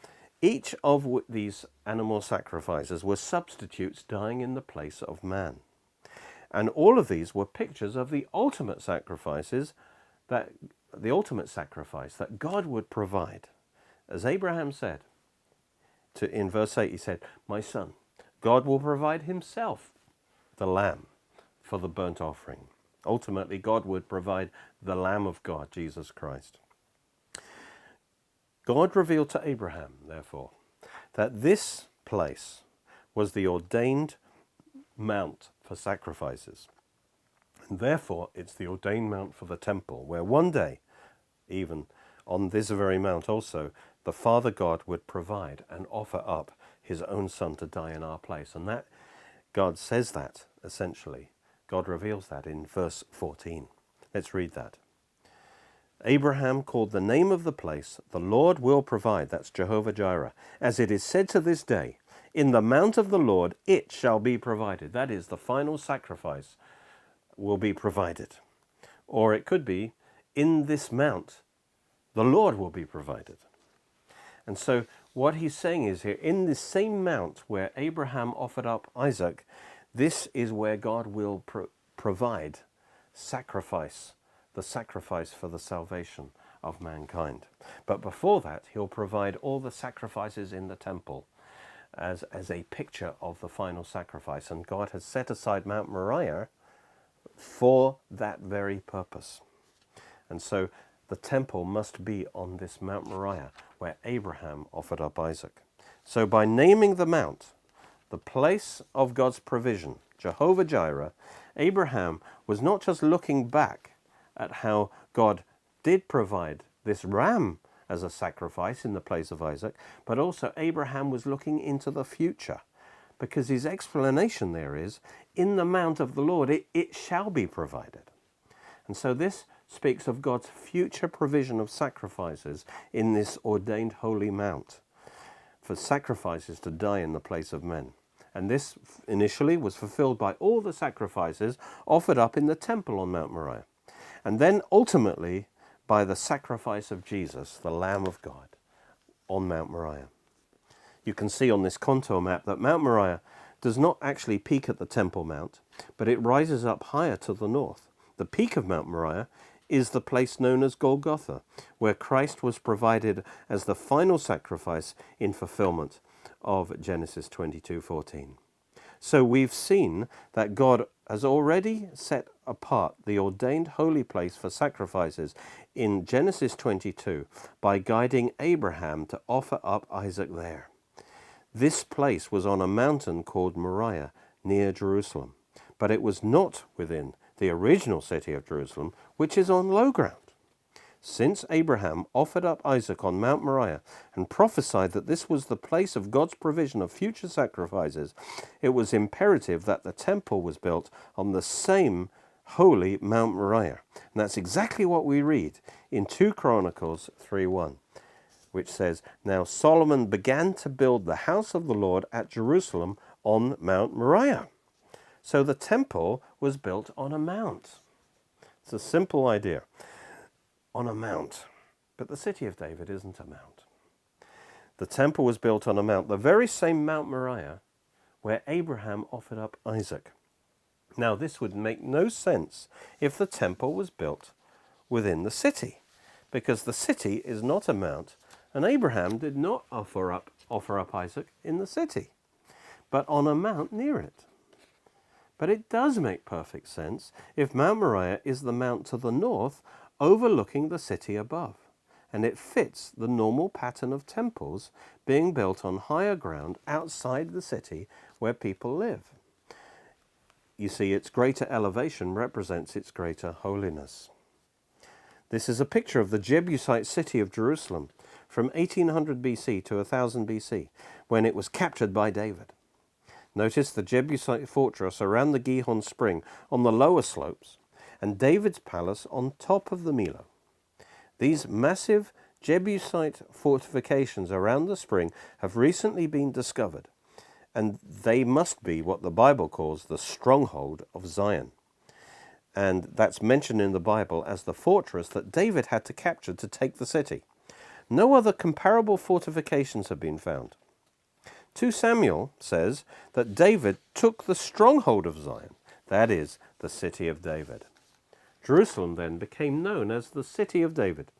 Each of these animal sacrifices were substitutes dying in the place of man. And all of these were pictures of the ultimate sacrifice that God would provide. As Abraham said, in verse 8, he said, "My son, God will provide himself the lamb for the burnt offering." Ultimately, God would provide the Lamb of God, Jesus Christ. God revealed to Abraham, therefore, that this place was the ordained mount for sacrifices. And therefore, it's the ordained mount for the temple, where one day, even on this very mount also, the Father God would provide and offer up his own son to die in our place. And that God says that, essentially. God reveals that in verse 14. Let's read that. "Abraham called the name of the place, 'The Lord will provide,' that's Jehovah Jireh, 'as it is said to this day, in the mount of the Lord it shall be provided.'" That is, the final sacrifice will be provided. Or it could be, in this mount, the Lord will be provided. And so what he's saying is here, in this same mount where Abraham offered up Isaac, this is where God will provide the sacrifice for the salvation of mankind. But before that, he'll provide all the sacrifices in the temple as a picture of the final sacrifice. And God has set aside Mount Moriah for that very purpose. And so the temple must be on this Mount Moriah where Abraham offered up Isaac. So by naming the mount, the place of God's provision, Jehovah Jireh, Abraham was not just looking back at how God did provide this ram as a sacrifice in the place of Isaac, but also Abraham was looking into the future, because his explanation there is, in the mount of the Lord, it shall be provided. And so this speaks of God's future provision of sacrifices in this ordained holy mount, for sacrifices to die in the place of men. And this initially was fulfilled by all the sacrifices offered up in the temple on Mount Moriah. And then ultimately by the sacrifice of Jesus, the Lamb of God, on Mount Moriah. You can see on this contour map that Mount Moriah does not actually peak at the Temple Mount, but it rises up higher to the north. The peak of Mount Moriah is the place known as Golgotha, where Christ was provided as the final sacrifice in fulfillment of Genesis 22:14. So we've seen that God has already set apart the ordained holy place for sacrifices in Genesis 22 by guiding Abraham to offer up Isaac there. This place was on a mountain called Moriah near Jerusalem, but it was not within the original city of Jerusalem, which is on low ground. Since Abraham offered up Isaac on Mount Moriah and prophesied that this was the place of God's provision of future sacrifices, it was imperative that the temple was built on the same holy Mount Moriah. And that's exactly what we read in 2 Chronicles 3:1, which says, "Now Solomon began to build the house of the Lord at Jerusalem on Mount Moriah." So the temple was built on a mount. It's a simple idea. On a mount. But the city of David isn't a mount. The temple was built on a mount, the very same Mount Moriah where Abraham offered up Isaac. Now this would make no sense if the temple was built within the city, because the city is not a mount, and Abraham did not offer up Isaac in the city, but on a mount near it. But it does make perfect sense if Mount Moriah is the mount to the north overlooking the city above, and it fits the normal pattern of temples being built on higher ground outside the city where people live. You see, its greater elevation represents its greater holiness. This is a picture of the Jebusite city of Jerusalem from 1800 BC to 1000 BC, when it was captured by David. Notice the Jebusite fortress around the Gihon spring on the lower slopes, and David's palace on top of the Milo. These massive Jebusite fortifications around the spring have recently been discovered, and they must be what the Bible calls the stronghold of Zion. And that's mentioned in the Bible as the fortress that David had to capture to take the city. No other comparable fortifications have been found. 2 Samuel says that David took the stronghold of Zion, that is, the city of David. Jerusalem then became known as the city of David.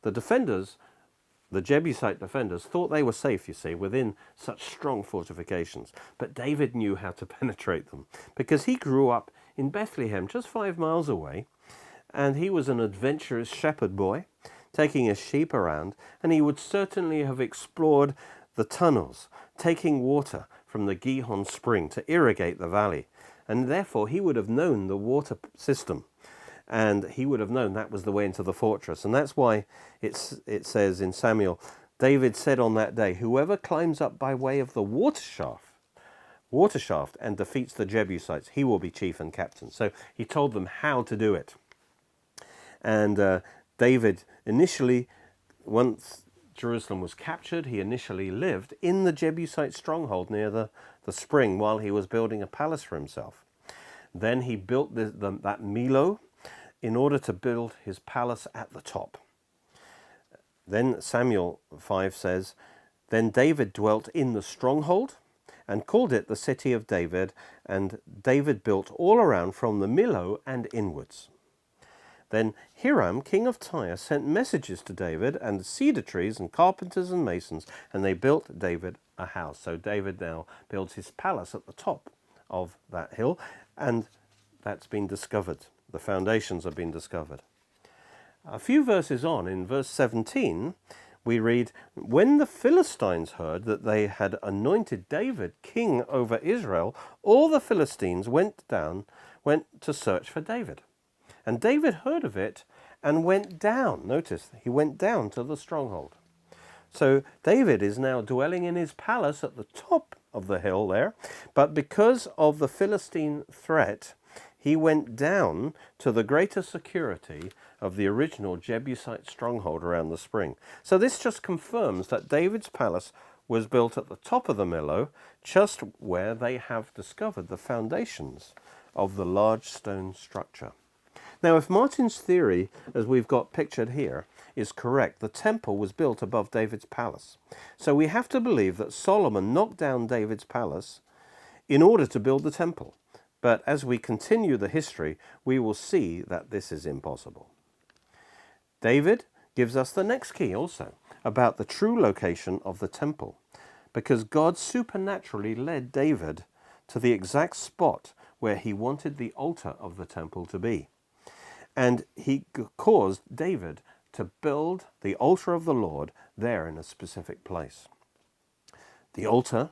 The defenders, the Jebusite defenders, thought they were safe, you see, within such strong fortifications. But David knew how to penetrate them, because he grew up in Bethlehem, just 5 miles away, and he was an adventurous shepherd boy, taking his sheep around, and he would certainly have explored the tunnels, taking water from the Gihon spring to irrigate the valley. And therefore he would have known the water system. And he would have known that was the way into the fortress. And that's why it says in Samuel, David said on that day, "Whoever climbs up by way of the water shaft and defeats the Jebusites, he will be chief and captain." So he told them how to do it. And David initially, once Jerusalem was captured, he initially lived in the Jebusite stronghold near the spring while he was building a palace for himself. Then he built that Milo in order to build his palace at the top. Then Samuel 5 says, "Then David dwelt in the stronghold and called it the city of David, and David built all around from the Milo and inwards." Then Hiram, king of Tyre, sent messages to David and cedar trees and carpenters and masons, and they built David a house. So David now builds his palace at the top of that hill, and that's been discovered. The foundations have been discovered. A few verses on, in verse 17, We read, when the Philistines heard that they had anointed David king over Israel, all the Philistines went to search for David. And David heard of it and went down. Notice, he went down to the stronghold. So David is now dwelling in his palace at the top of the hill there, but because of the Philistine threat, he went down to the greater security of the original Jebusite stronghold around the spring. So this just confirms that David's palace was built at the top of the Millo, just where they have discovered the foundations of the large stone structure. Now, if Martin's theory, as we've got pictured here, is correct, the temple was built above David's palace. So we have to believe that Solomon knocked down David's palace in order to build the temple. But as we continue the history, we will see that this is impossible. David gives us the next key also about the true location of the temple, because God supernaturally led David to the exact spot where he wanted the altar of the temple to be. And he caused David to build the altar of the Lord there in a specific place. The altar,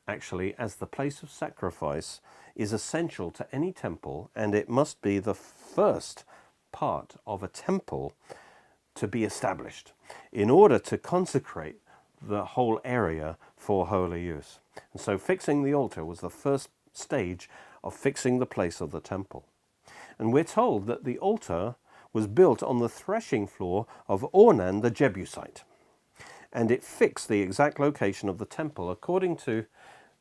actually, as the place of sacrifice, is essential to any temple, and it must be the first part of a temple to be established in order to consecrate the whole area for holy use. And so fixing the altar was the first stage of fixing the place of the temple. And we're told that the altar was built on the threshing floor of Ornan the Jebusite. And it fixed the exact location of the temple according to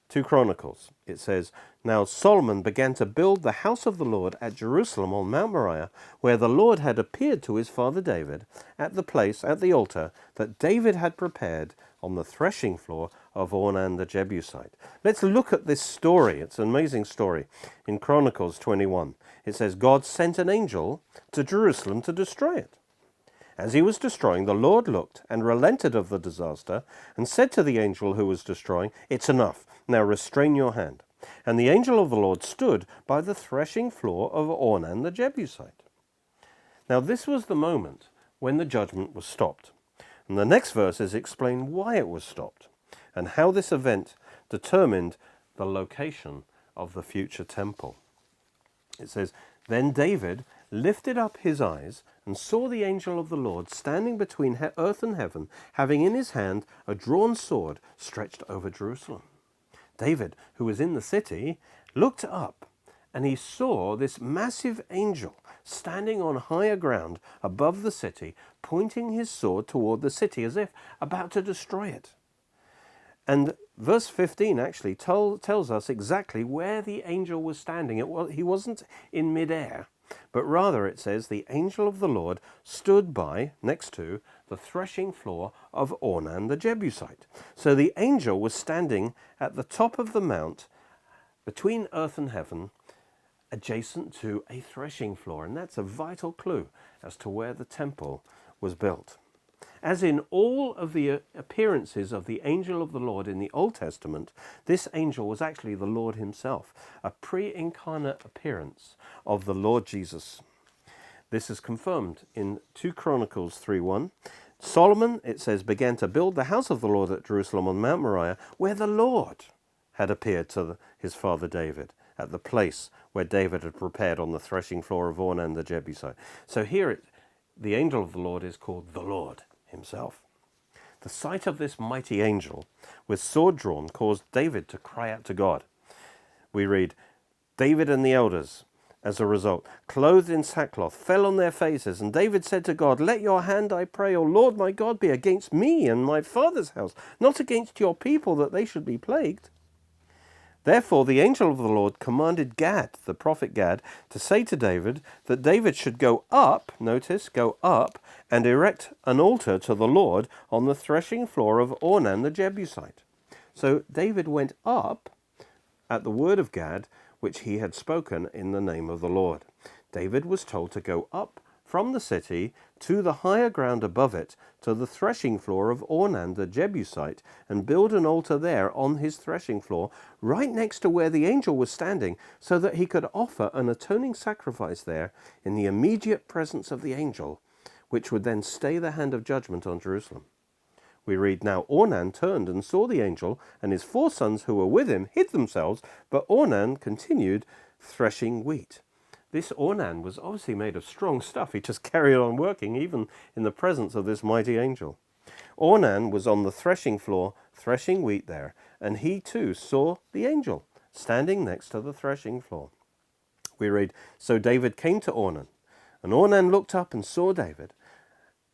2 Chronicles. It says, now Solomon began to build the house of the Lord at Jerusalem on Mount Moriah, where the Lord had appeared to his father David, at the altar that David had prepared on the threshing floor of Ornan the Jebusite. Let's look at this story. It's an amazing story. In Chronicles 21, it says, God sent an angel to Jerusalem to destroy it. As he was destroying, the Lord looked and relented of the disaster and said to the angel who was destroying, it's enough. Now restrain your hand. And the angel of the Lord stood by the threshing floor of Ornan the Jebusite. Now this was the moment when the judgment was stopped. And the next verses explain why it was stopped and how this event determined the location of the future temple. It says, then David lifted up his eyes and saw the angel of the Lord standing between earth and heaven, having in his hand a drawn sword stretched over Jerusalem. David, who was in the city, looked up, and he saw this massive angel standing on higher ground above the city, pointing his sword toward the city as if about to destroy it. And verse 15 actually tells us exactly where the angel was standing. He wasn't in midair, but rather it says the angel of the Lord stood by, next to, the threshing floor of Ornan the Jebusite. So the angel was standing at the top of the mount between earth and heaven, adjacent to a threshing floor. And that's a vital clue as to where the temple was built. As in all of the appearances of the angel of the Lord in the Old Testament, this angel was actually the Lord himself, a pre-incarnate appearance of the Lord Jesus. This is confirmed in 2 Chronicles 3:1. Solomon, it says, began to build the house of the Lord at Jerusalem on Mount Moriah, where the Lord had appeared to his father David, at the place where David had prepared on the threshing floor of Ornan the Jebusite. So here the angel of the Lord is called the Lord himself. The sight of this mighty angel with sword drawn caused David to cry out to God. We read, David and the elders, as a result, clothed in sackcloth, fell on their faces, and David said to God, let your hand, I pray, O Lord my God, be against me and my father's house, not against your people, that they should be plagued. Therefore the angel of the Lord commanded Gad, the prophet Gad, to say to David that David should go up, notice, go up, and erect an altar to the Lord on the threshing floor of Ornan the Jebusite. So David went up at the word of Gad, which he had spoken in the name of the Lord. David was told to go up from the city to the higher ground above it, to the threshing floor of Ornan the Jebusite, and build an altar there on his threshing floor, right next to where the angel was standing, so that he could offer an atoning sacrifice there in the immediate presence of the angel, which would then stay the hand of judgment on Jerusalem. We read, "Now Ornan turned and saw the angel, and his 4 sons who were with him hid themselves, but Ornan continued threshing wheat." This Ornan was obviously made of strong stuff. He just carried on working even in the presence of this mighty angel. Ornan was on the threshing floor threshing wheat there, and he too saw the angel standing next to the threshing floor. We read, "So David came to Ornan, and Ornan looked up and saw David,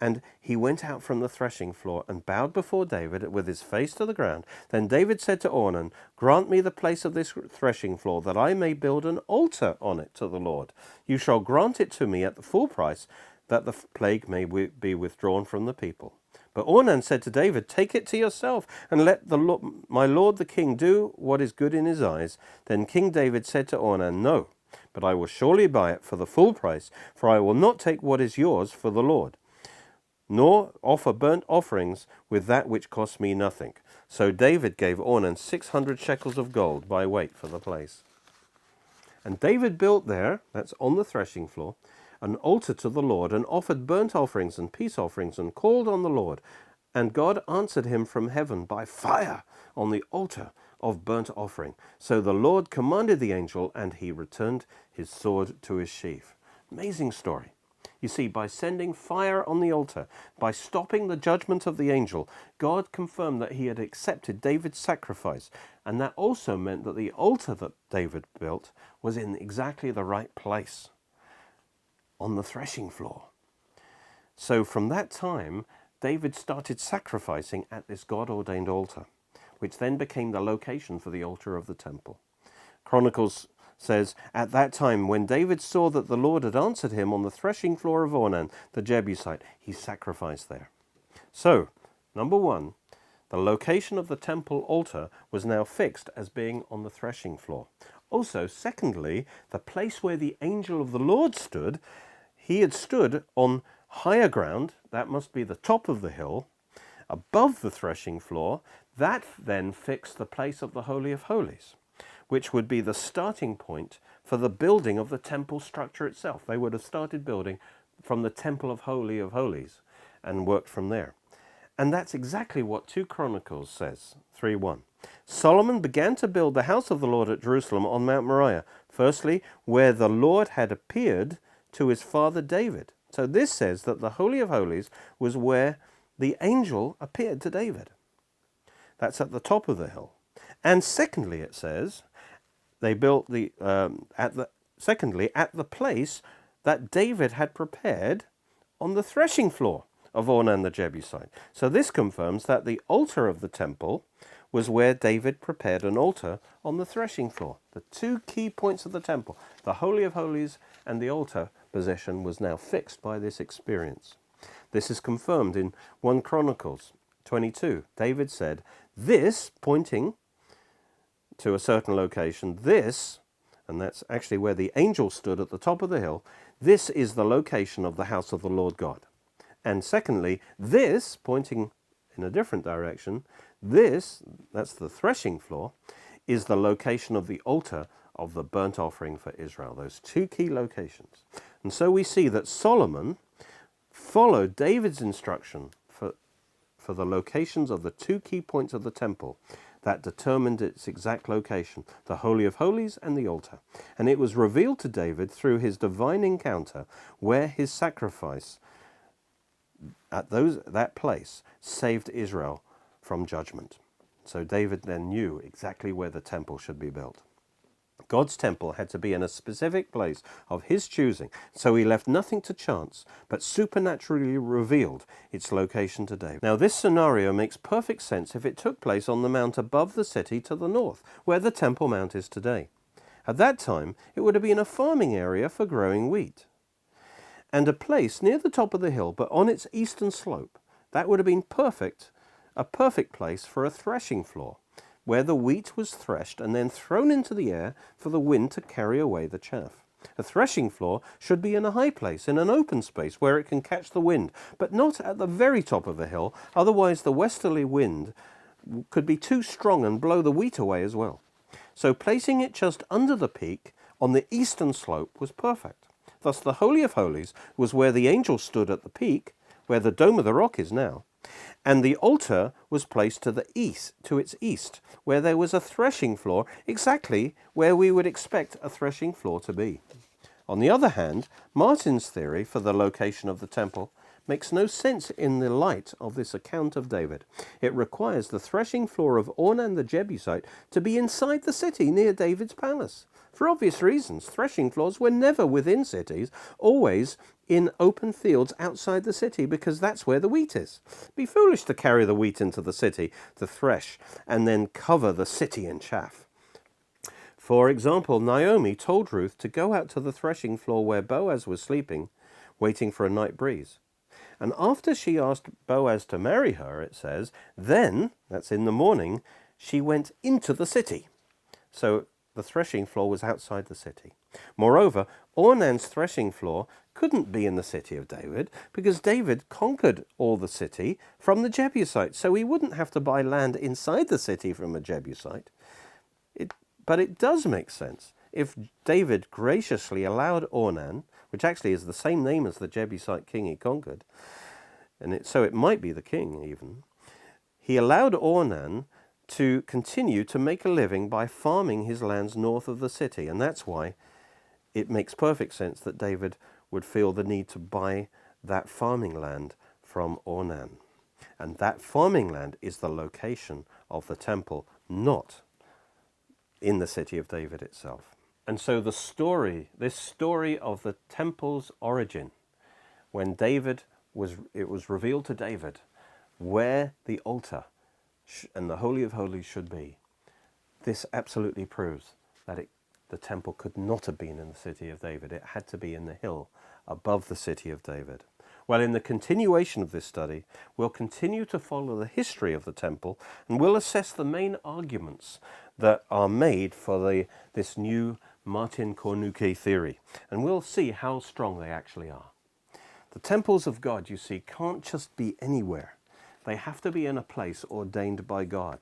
and he went out from the threshing floor and bowed before David with his face to the ground. Then David said to Ornan, 'Grant me the place of this threshing floor, that I may build an altar on it to the Lord. You shall grant it to me at the full price, that the plague may be withdrawn from the people.' But Ornan said to David, 'Take it to yourself, and let my lord the king do what is good in his eyes.' Then King David said to Ornan, 'No, but I will surely buy it for the full price, for I will not take what is yours for the Lord, nor offer burnt offerings with that which costs me nothing.' So David gave Ornan 600 shekels of gold by weight for the place. And David built there," that's on the threshing floor, "an altar to the Lord, and offered burnt offerings and peace offerings, and called on the Lord. And God answered him from heaven by fire on the altar of burnt offering. So the Lord commanded the angel, and he returned his sword to his sheath." Amazing story. You see, by sending fire on the altar, by stopping the judgment of the angel, God confirmed that he had accepted David's sacrifice. And that also meant that the altar that David built was in exactly the right place, on the threshing floor. So from that time, David started sacrificing at this God-ordained altar, which then became the location for the altar of the temple. Chronicles says, "At that time, when David saw that the Lord had answered him on the threshing floor of Ornan, the Jebusite, he sacrificed there." So, number 1, the location of the temple altar was now fixed as being on the threshing floor. Also, secondly, the place where the angel of the Lord stood, he had stood on higher ground, that must be the top of the hill, above the threshing floor. That then fixed the place of the Holy of Holies, which would be the starting point for the building of the temple structure itself. They would have started building from the temple of Holy of Holies and worked from there. And that's exactly what 2 Chronicles says, 3:1. "Solomon began to build the house of the Lord at Jerusalem on Mount Moriah, firstly, where the Lord had appeared to his father David." So this says that the Holy of Holies was where the angel appeared to David. That's at the top of the hill. And secondly, it says, they built at the place that David had prepared on the threshing floor of Ornan the Jebusite. So this confirms that the altar of the temple was where David prepared an altar on the threshing floor. The 2 key points of the temple, the Holy of Holies and the altar position, was now fixed by this experience. This is confirmed in 1 Chronicles 22. David said, "This," pointing to a certain location, "this," and that's actually where the angel stood at the top of the hill, "this is the location of the house of the Lord God." And secondly, "This," pointing in a different direction, "this," that's the threshing floor, "is the location of the altar of the burnt offering for Israel." Those 2 key locations. And so we see that Solomon followed David's instruction for the locations of the 2 key points of the temple that determined its exact location, the Holy of Holies and the altar. And it was revealed to David through his divine encounter, where his sacrifice at that place saved Israel from judgment. So David then knew exactly where the temple should be built. God's temple had to be in a specific place of his choosing, so he left nothing to chance, but supernaturally revealed its location to David. Now, this scenario makes perfect sense if it took place on the mount above the city to the north, where the Temple Mount is today. At that time, it would have been a farming area for growing wheat, and a place near the top of the hill, but on its eastern slope. That would have been a perfect place for a threshing floor, where the wheat was threshed and then thrown into the air for the wind to carry away the chaff. A threshing floor should be in a high place, in an open space where it can catch the wind, but not at the very top of the hill, otherwise the westerly wind could be too strong and blow the wheat away as well. So placing it just under the peak on the eastern slope was perfect. Thus the Holy of Holies was where the angel stood at the peak, where the Dome of the Rock is now, And the altar was placed to the east, to its east, where there was a threshing floor, exactly where we would expect a threshing floor to be. On the other hand, Martin's theory for the location of the temple makes no sense in the light of this account of David. It requires the threshing floor of Ornan the Jebusite to be inside the city near David's palace. For obvious reasons, threshing floors were never within cities, always in open fields outside the city, because that's where the wheat is. It'd be foolish to carry the wheat into the city to thresh and then cover the city in chaff. For example, Naomi told Ruth to go out to the threshing floor where Boaz was sleeping, waiting for a night breeze. And after she asked Boaz to marry her, it says, then, that's in the morning, she went into the city. So the threshing floor was outside the city. Moreover, Ornan's threshing floor couldn't be in the city of David, because David conquered all the city from the Jebusites, so he wouldn't have to buy land inside the city from a Jebusite. But it does make sense if David graciously allowed Ornan, which actually is the same name as the Jebusite king he conquered, and so it might be the king even, he allowed Ornan to continue to make a living by farming his lands north of the city. And that's why it makes perfect sense that David would feel the need to buy that farming land from Ornan. And that farming land is the location of the temple, not in the city of David itself. And so this story of the temple's origin, when it was revealed to David where the altar and the Holy of Holies should be, this absolutely proves that the temple could not have been in the city of David. It had to be in the hill above the city of David. Well, in the continuation of this study, we'll continue to follow the history of the temple, and we'll assess the main arguments that are made for this new Martin Cornuke theory, and we'll see how strong they actually are. The temples of God, you see, can't just be anywhere. They have to be in a place ordained by God.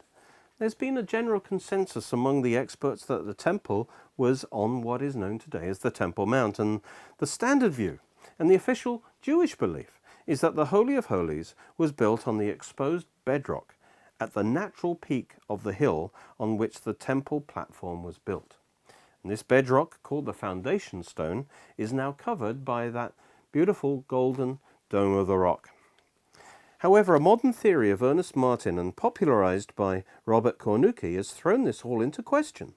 There's been a general consensus among the experts that the temple was on what is known today as the Temple Mount, and the standard view and the official Jewish belief is that the Holy of Holies was built on the exposed bedrock at the natural peak of the hill on which the temple platform was built. And this bedrock, called the foundation stone, is now covered by that beautiful golden dome of the rock. However, a modern theory of Ernest Martin and popularized by Robert Cornuke has thrown this all into question.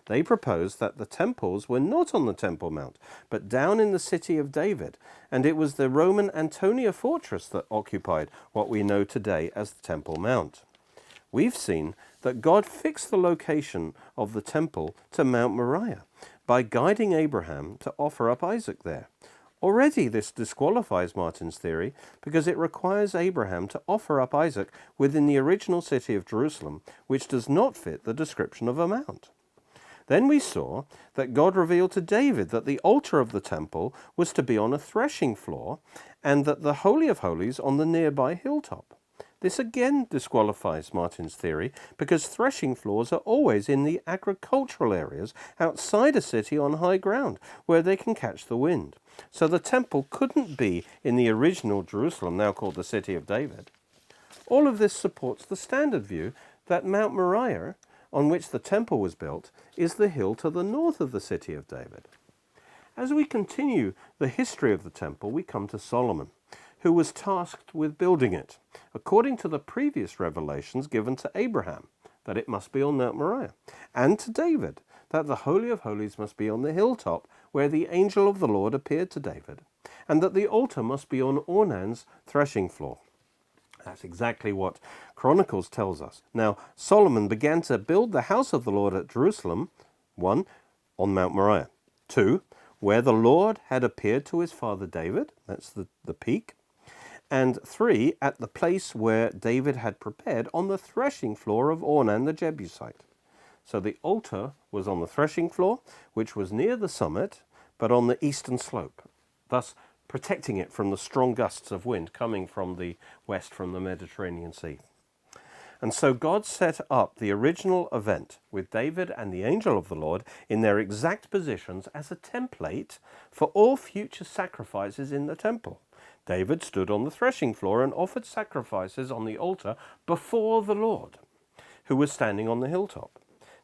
They propose that the temples were not on the Temple Mount, but down in the city of David, and it was the Roman Antonia fortress that occupied what we know today as the Temple Mount. We've seen that God fixed the location of the temple to Mount Moriah by guiding Abraham to offer up Isaac there. Already this disqualifies Martin's theory because it requires Abraham to offer up Isaac within the original city of Jerusalem, which does not fit the description of a mount. Then we saw that God revealed to David that the altar of the temple was to be on a threshing floor and that the Holy of Holies on the nearby hilltop. This again disqualifies Martin's theory because threshing floors are always in the agricultural areas outside a city on high ground where they can catch the wind. So the temple couldn't be in the original Jerusalem, now called the city of David. All of this supports the standard view that Mount Moriah, on which the temple was built, is the hill to the north of the city of David. As we continue the history of the temple, we come to Solomon, who was tasked with building it, according to the previous revelations given to Abraham, that it must be on Mount Moriah, and to David, that the Holy of Holies must be on the hilltop where the angel of the Lord appeared to David, and that the altar must be on Ornan's threshing floor. That's exactly what Chronicles tells us. Now, Solomon began to build the house of the Lord at Jerusalem, 1, on Mount Moriah, 2, where the Lord had appeared to his father David, that's the peak, and 3, at the place where David had prepared on the threshing floor of Ornan the Jebusite. So the altar was on the threshing floor, which was near the summit, but on the eastern slope, thus protecting it from the strong gusts of wind coming from the west from the Mediterranean Sea. And so God set up the original event with David and the angel of the Lord in their exact positions as a template for all future sacrifices in the temple. David stood on the threshing floor and offered sacrifices on the altar before the Lord, who was standing on the hilltop.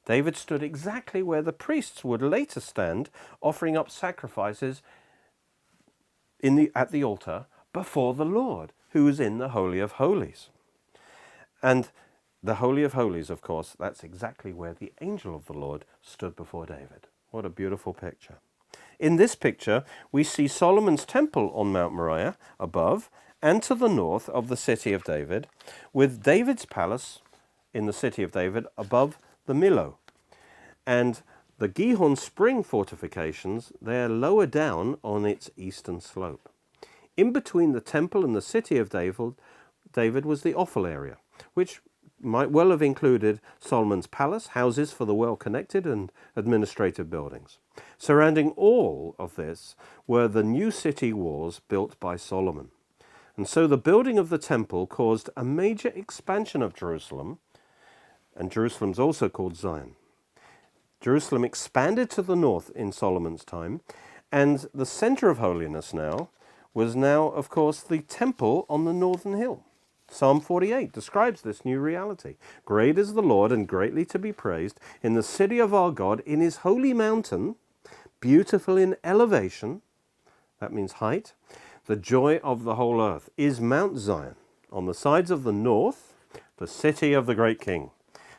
David stood exactly where the priests would later stand, offering up sacrifices at the altar before the Lord, who was in the Holy of Holies. And the Holy of Holies, of course, that's exactly where the angel of the Lord stood before David. What a beautiful picture. In this picture, we see Solomon's temple on Mount Moriah above and to the north of the city of David, with David's palace in the city of David above the Millo. And the Gihon spring fortifications, they're lower down on its eastern slope. In between the temple and the city of David was the Ophel area, which might well have included Solomon's palace, houses for the well-connected, and administrative buildings. Surrounding all of this were the new city walls built by Solomon. And so the building of the temple caused a major expansion of Jerusalem, and Jerusalem's also called Zion. Jerusalem expanded to the north in Solomon's time, and the center of holiness was now, of course, the temple on the northern hill. Psalm 48 describes this new reality. Great is the Lord and greatly to be praised in the city of our God, in his holy mountain, beautiful in elevation, that means height. The joy of the whole earth is Mount Zion, on the sides of the north, the city of the great king.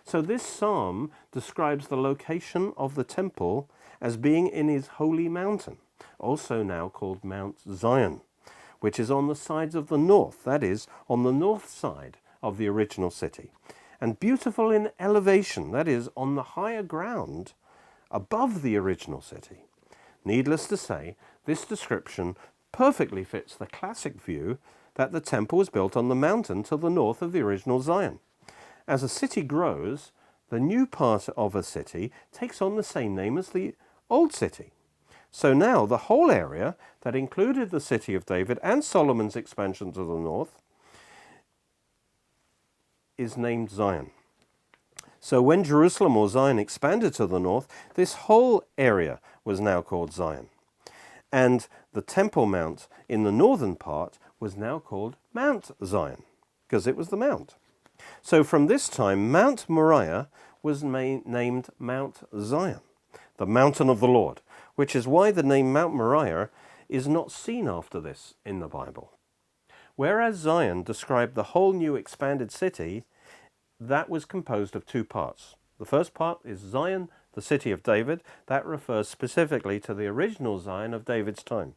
So this psalm describes the location of the temple as being in his holy mountain, also now called Mount Zion, which is on the sides of the north, that is, on the north side of the original city, and beautiful in elevation, that is, on the higher ground above the original city. Needless to say, this description perfectly fits the classic view that the temple was built on the mountain to the north of the original Zion. As a city grows, the new part of a city takes on the same name as the old city. So now the whole area that included the city of David and Solomon's expansion to the north is named Zion. So when Jerusalem or Zion expanded to the north, this whole area was now called Zion. And the Temple Mount in the northern part was now called Mount Zion, because it was the mount. So from this time, Mount Moriah was named Mount Zion, the mountain of the Lord, which is why the name Mount Moriah is not seen after this in the Bible. Whereas Zion described the whole new expanded city, that was composed of two parts. The first part is Zion, the city of David. That refers specifically to the original Zion of David's time.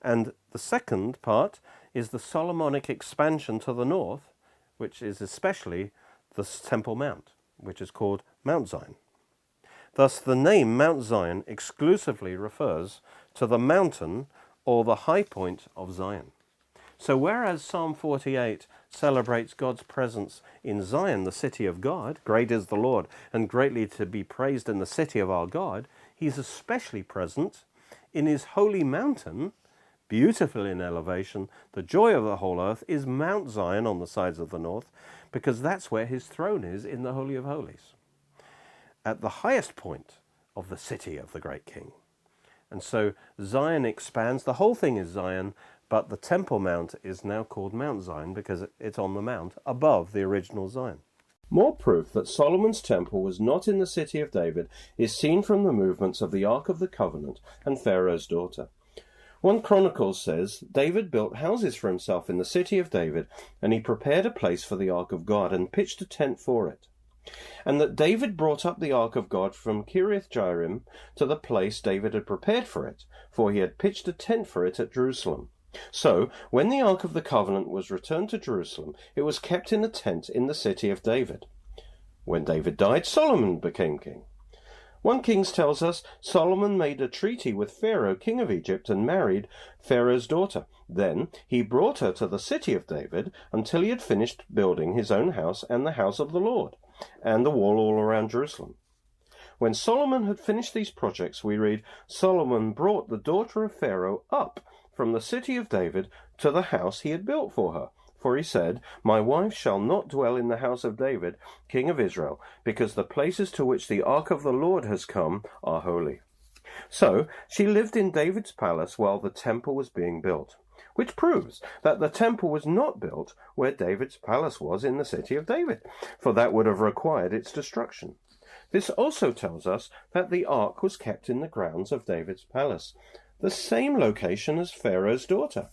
And the second part is the Solomonic expansion to the north, which is especially the Temple Mount, which is called Mount Zion. Thus, the name Mount Zion exclusively refers to the mountain or the high point of Zion. So whereas Psalm 48 celebrates God's presence in Zion, the city of God, great is the Lord and greatly to be praised in the city of our God, he's especially present in his holy mountain, beautiful in elevation. The joy of the whole earth is Mount Zion on the sides of the north, because that's where his throne is in the Holy of Holies, at the highest point of the city of the great king. And so Zion expands, the whole thing is Zion, but the Temple Mount is now called Mount Zion because it's on the mount above the original Zion. More proof that Solomon's temple was not in the city of David is seen from the movements of the Ark of the Covenant and Pharaoh's daughter. 1 Chronicles says, David built houses for himself in the city of David, and he prepared a place for the Ark of God and pitched a tent for it. And that David brought up the Ark of God from Kiriath-Jearim to the place David had prepared for it, for he had pitched a tent for it at Jerusalem. So, when the Ark of the Covenant was returned to Jerusalem, it was kept in a tent in the city of David. When David died, Solomon became king. 1 Kings tells us Solomon made a treaty with Pharaoh, king of Egypt, and married Pharaoh's daughter. Then he brought her to the city of David until he had finished building his own house and the house of the Lord, and the wall all around Jerusalem. When Solomon had finished these projects, we read, Solomon brought the daughter of Pharaoh up from the city of David to the house he had built for her. For he said, My wife shall not dwell in the house of David, king of Israel, because the places to which the ark of the Lord has come are holy. So she lived in David's palace while the temple was being built. which proves that the temple was not built where David's palace was in the city of David, for that would have required its destruction. This also tells us that the ark was kept in the grounds of David's palace, the same location as Pharaoh's daughter.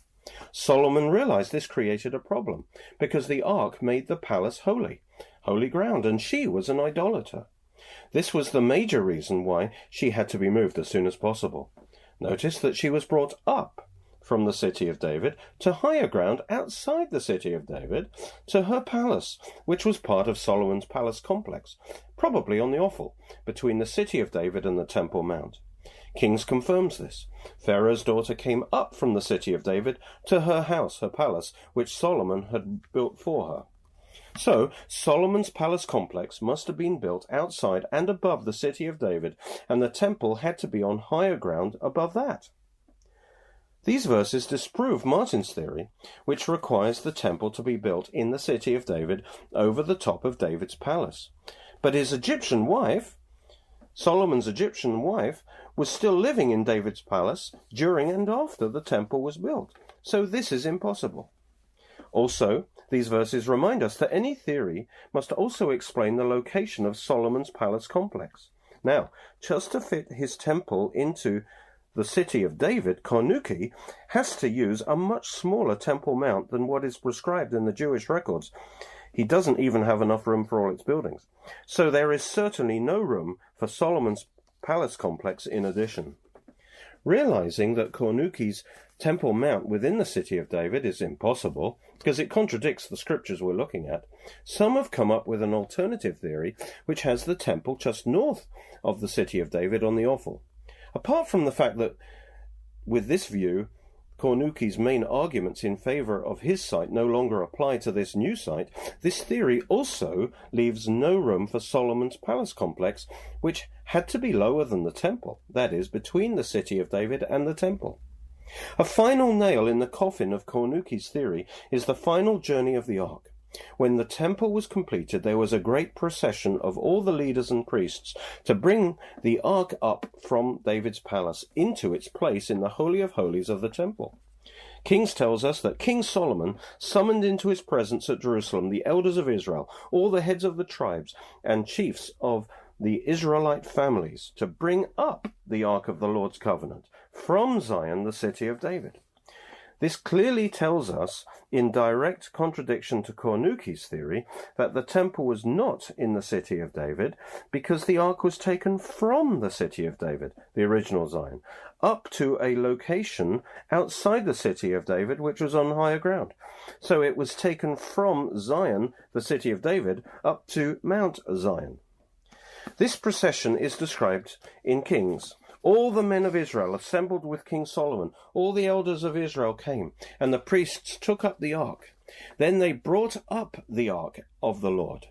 Solomon realized this created a problem, because the ark made the palace holy ground, and she was an idolater. This was the major reason why she had to be moved as soon as possible. Notice that she was brought up from the city of David to higher ground outside the city of David, to her palace, which was part of Solomon's palace complex, probably on the offal, between the city of David and the Temple Mount. Kings confirms this. Pharaoh's daughter came up from the city of David to her house, her palace, which Solomon had built for her. So, Solomon's palace complex must have been built outside and above the city of David, and the temple had to be on higher ground above that. These verses disprove Martin's theory, which requires the temple to be built in the city of David over the top of David's palace. But his Egyptian wife, Solomon's Egyptian wife, was still living in David's palace during and after the temple was built, so this is impossible. Also, these verses remind us that any theory must also explain the location of Solomon's palace complex. Now, just to fit his temple into the city of David, Cornuke has to use a much smaller temple mount than what is prescribed in the Jewish records. He doesn't even have enough room for all its buildings. So there is certainly no room for Solomon's palace complex in addition. Realizing that Cornuke's temple mount within the city of David is impossible, because it contradicts the scriptures we're looking at, some have come up with an alternative theory which has the temple just north of the city of David on the offal. Apart from the fact that, with this view, Cornuke's main arguments in favor of his site no longer apply to this new site, this theory also leaves no room for Solomon's palace complex, which had to be lower than the temple, that is, between the city of David and the temple. A final nail in the coffin of Cornuke's theory is the final journey of the ark. When the temple was completed, there was a great procession of all the leaders and priests to bring the ark up from David's palace into its place in the Holy of Holies of the temple. Kings tells us that King Solomon summoned into his presence at Jerusalem the elders of Israel, all the heads of the tribes and chiefs of the Israelite families, to bring up the ark of the Lord's covenant from Zion, the city of David. This clearly tells us, in direct contradiction to Cornuke's theory, that the temple was not in the city of David, because the ark was taken from the city of David, the original Zion, up to a location outside the city of David, which was on higher ground. So it was taken from Zion, the city of David, up to Mount Zion. This procession is described in Kings. All the men of Israel assembled with King Solomon. All the elders of Israel came, and the priests took up the ark. Then they brought up the ark of the Lord.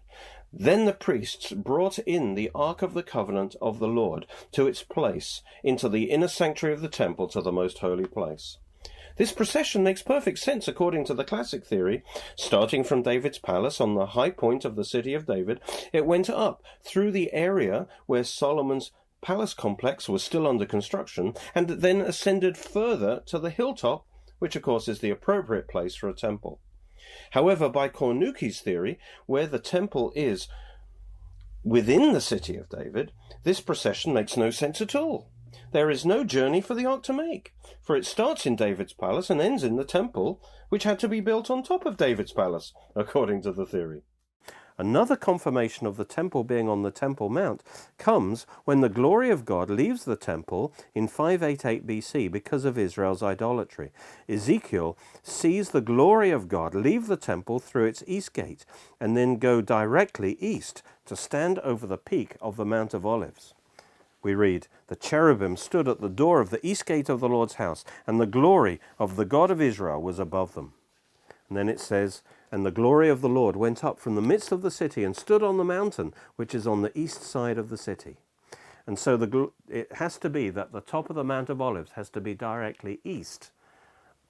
Then the priests brought in the ark of the covenant of the Lord to its place, into the inner sanctuary of the temple, to the most holy place. This procession makes perfect sense according to the classic theory. Starting from David's palace on the high point of the city of David, it went up through the area where Solomon's palace complex was still under construction, and then ascended further to the hilltop, which of course is the appropriate place for a temple. However, by Cornuke's theory, where the temple is within the city of David, this procession makes no sense at all. There is no journey for the ark to make, for it starts in David's palace and ends in the temple, which had to be built on top of David's palace, according to the theory. Another confirmation of the temple being on the Temple Mount comes when the glory of God leaves the temple in 588 BC because of Israel's idolatry. Ezekiel sees the glory of God leave the temple through its east gate and then go directly east to stand over the peak of the Mount of Olives. We read, "The cherubim stood at the door of the east gate of the Lord's house, and the glory of the God of Israel was above them." And then it says, "And the glory of the Lord went up from the midst of the city and stood on the mountain, which is on the east side of the city." And so it has to be that the top of the Mount of Olives has to be directly east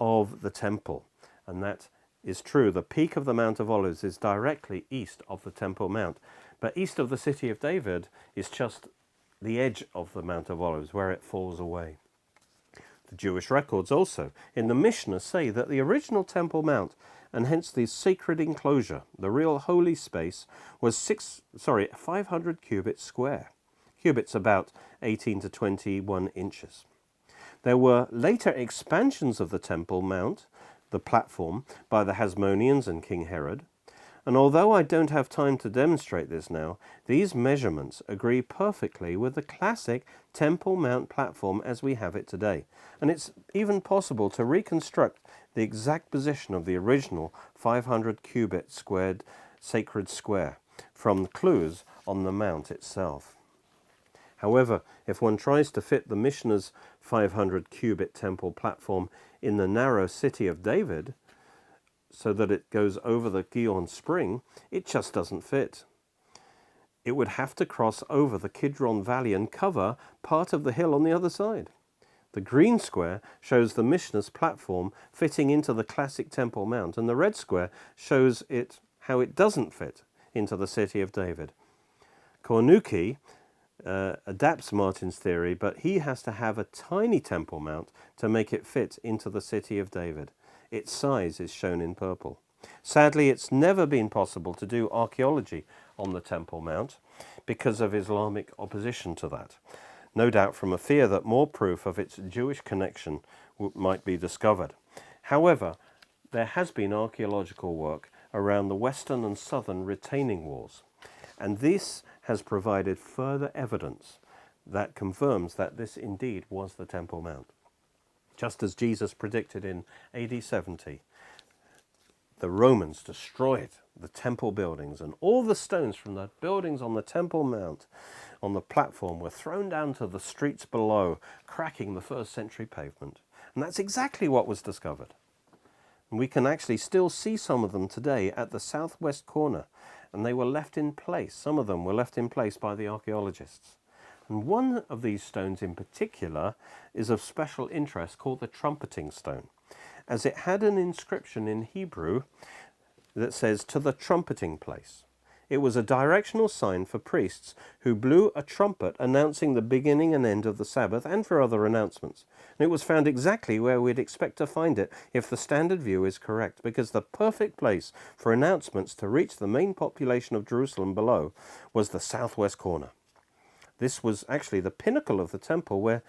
of the temple. And that is true. The peak of the Mount of Olives is directly east of the Temple Mount. But east of the city of David is just the edge of the Mount of Olives, where it falls away. The Jewish records also in the Mishnah say that the original Temple Mount, and hence the sacred enclosure, the real holy space, was 500 cubits square. Cubits about 18 to 21 inches. There were later expansions of the Temple Mount, the platform, by the Hasmoneans and King Herod. And although I don't have time to demonstrate this now, these measurements agree perfectly with the classic Temple Mount platform as we have it today. And it's even possible to reconstruct the exact position of the original 500 cubit squared sacred square from clues on the mount itself. However, if one tries to fit the Mishnah's 500 cubit temple platform in the narrow city of David, so that it goes over the Gihon spring, it just doesn't fit. It would have to cross over the Kidron Valley and cover part of the hill on the other side. The green square shows the Mishnah's platform fitting into the classic Temple Mount, and the red square shows how it doesn't fit into the city of David. Cornuke adapts Martin's theory, but he has to have a tiny Temple Mount to make it fit into the city of David. Its size is shown in purple. Sadly, it's never been possible to do archaeology on the Temple Mount because of Islamic opposition to that. No doubt from a fear that more proof of its Jewish connection might be discovered. However, there has been archaeological work around the western and southern retaining walls, and this has provided further evidence that confirms that this indeed was the Temple Mount. Just as Jesus predicted in AD 70, the Romans destroyed the temple buildings, and all the stones from the buildings on the Temple Mount on the platform were thrown down to the streets below, cracking the first century pavement. And that's exactly what was discovered. And we can actually still see some of them today at the southwest corner, and they were left in place. Some of them were left in place by the archaeologists. And one of these stones in particular is of special interest, called the trumpeting stone, as it had an inscription in Hebrew that says, "To the trumpeting place." It was a directional sign for priests who blew a trumpet announcing the beginning and end of the Sabbath, and for other announcements. And it was found exactly where we'd expect to find it if the standard view is correct, because the perfect place for announcements to reach the main population of Jerusalem below was the southwest corner. This was actually the pinnacle of the temple where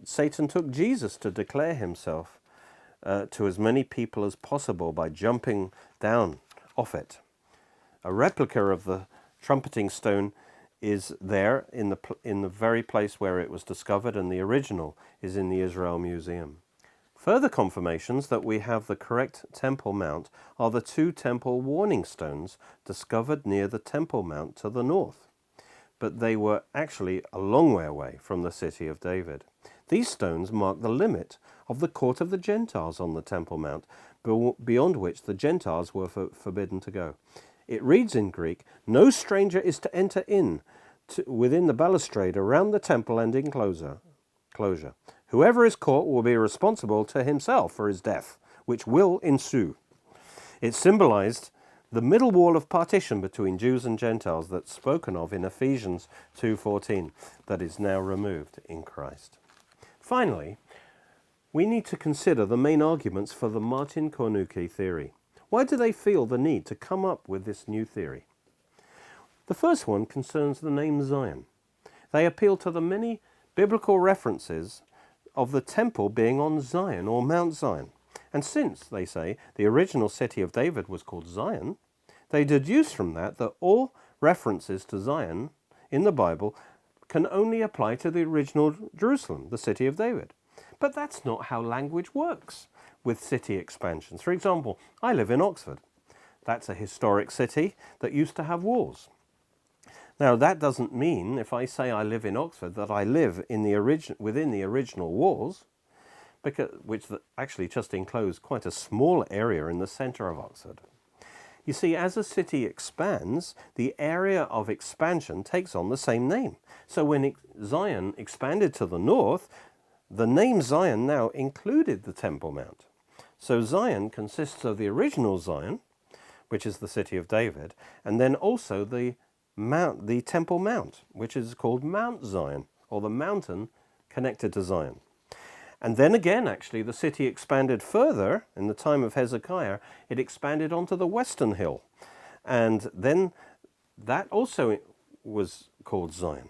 Satan took Jesus to declare himself to as many people as possible by jumping down off it. A replica of the trumpeting stone is there in the very place where it was discovered, and the original is in the Israel Museum. Further confirmations that we have the correct Temple Mount are the two temple warning stones discovered near the Temple Mount to the north. But they were actually a long way away from the city of David. These stones mark the limit of the court of the Gentiles on the Temple Mount, beyond which the Gentiles were forbidden to go. It reads in Greek, "No stranger is to enter within the balustrade around the temple and enclosure. Whoever is caught will be responsible to himself for his death, which will ensue." It symbolized the middle wall of partition between Jews and Gentiles that's spoken of in Ephesians 2:14, that is now removed in Christ. Finally, we need to consider the main arguments for the Martin Cornuke theory. Why do they feel the need to come up with this new theory? The first one concerns the name Zion. They appeal to the many biblical references of the temple being on Zion or Mount Zion. And since, they say, the original city of David was called Zion, they deduce from that all references to Zion in the Bible can only apply to the original Jerusalem, the city of David. But that's not how language works with city expansions. For example, I live in Oxford. That's a historic city that used to have walls. Now, that doesn't mean, if I say I live in Oxford, that I live in within the original walls, which actually just enclose quite a small area in the centre of Oxford. You see, as a city expands, the area of expansion takes on the same name. So when Zion expanded to the north, the name Zion now included the Temple Mount. So Zion consists of the original Zion, which is the city of David, and then also the Temple Mount, which is called Mount Zion, or the mountain connected to Zion. And then again, actually, the city expanded further. In the time of Hezekiah, it expanded onto the western hill. And then that also was called Zion.